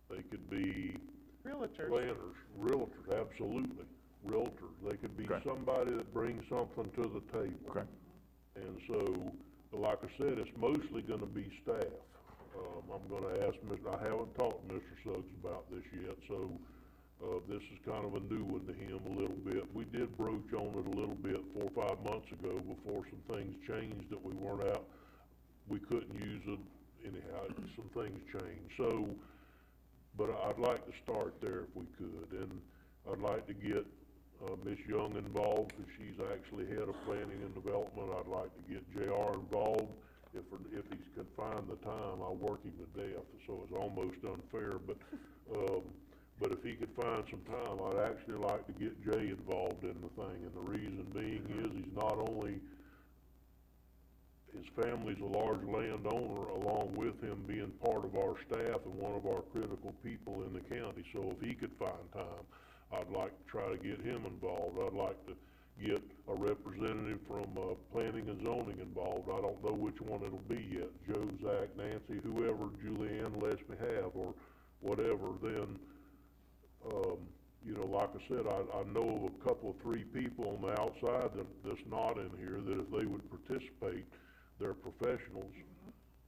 They could be Realtors. planners, realtors, absolutely, realtors. They could be Okay. somebody that brings something to the table. Okay. And so, like I said, it's mostly gonna be staff. I'm gonna ask I haven't talked to Mr. Suggs about this yet, so, this is kind of a new one to him a little bit. We did broach on it a little bit 4 or 5 months ago before some things changed that we weren't out, we couldn't use it anyhow, some things changed. So, but I'd like to start there if we could, and I'd like to get Ms. Young involved, because she's actually head of planning and development. I'd like to get JR involved, if he can find the time. I work him to death, so it's almost unfair, but if he could find some time, I'd actually like to get Jay involved in the thing, and the reason being is he's not only, his family's a large landowner, along with him being part of our staff and one of our critical people in the county. So if he could find time, I'd like to try to get him involved. I'd like to get a representative from planning and zoning involved. I don't know which one it'll be yet. Joe, Zach, Nancy, whoever Julianne lets me have, or whatever. Then, you know, like I said, I know of a couple of 3 people on the outside that's not in here, that if they would participate, they're professionals,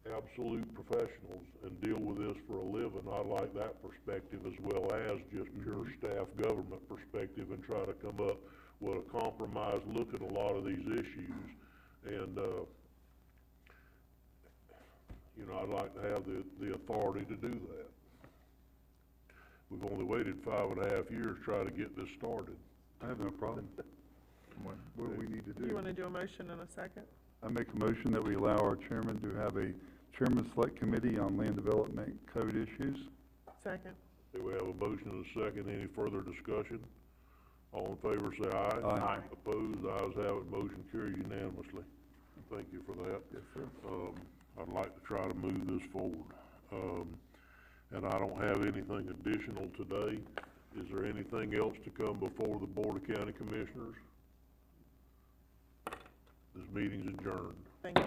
absolute professionals, and deal with this for a living. I like that perspective as well as just pure staff government perspective, and try to come up with a compromise look at a lot of these issues. And, you know, I'd like to have the authority to do that. We've only waited 5.5 years to try to get this started. I have no problem. What do we need to do? You wanna do a motion in a second? I make a motion that we allow our chairman to have a chairman select committee on land development code issues. Second. Okay, we have a motion and a second. Any further discussion? All in favor, say aye. Aye. Opposed, ayes have it, motion carries unanimously. Thank you for that. Yes, sir. I'd like to try to move this forward. And I don't have anything additional today. Is there anything else to come before the Board of County Commissioners? This meeting's adjourned. Thank you.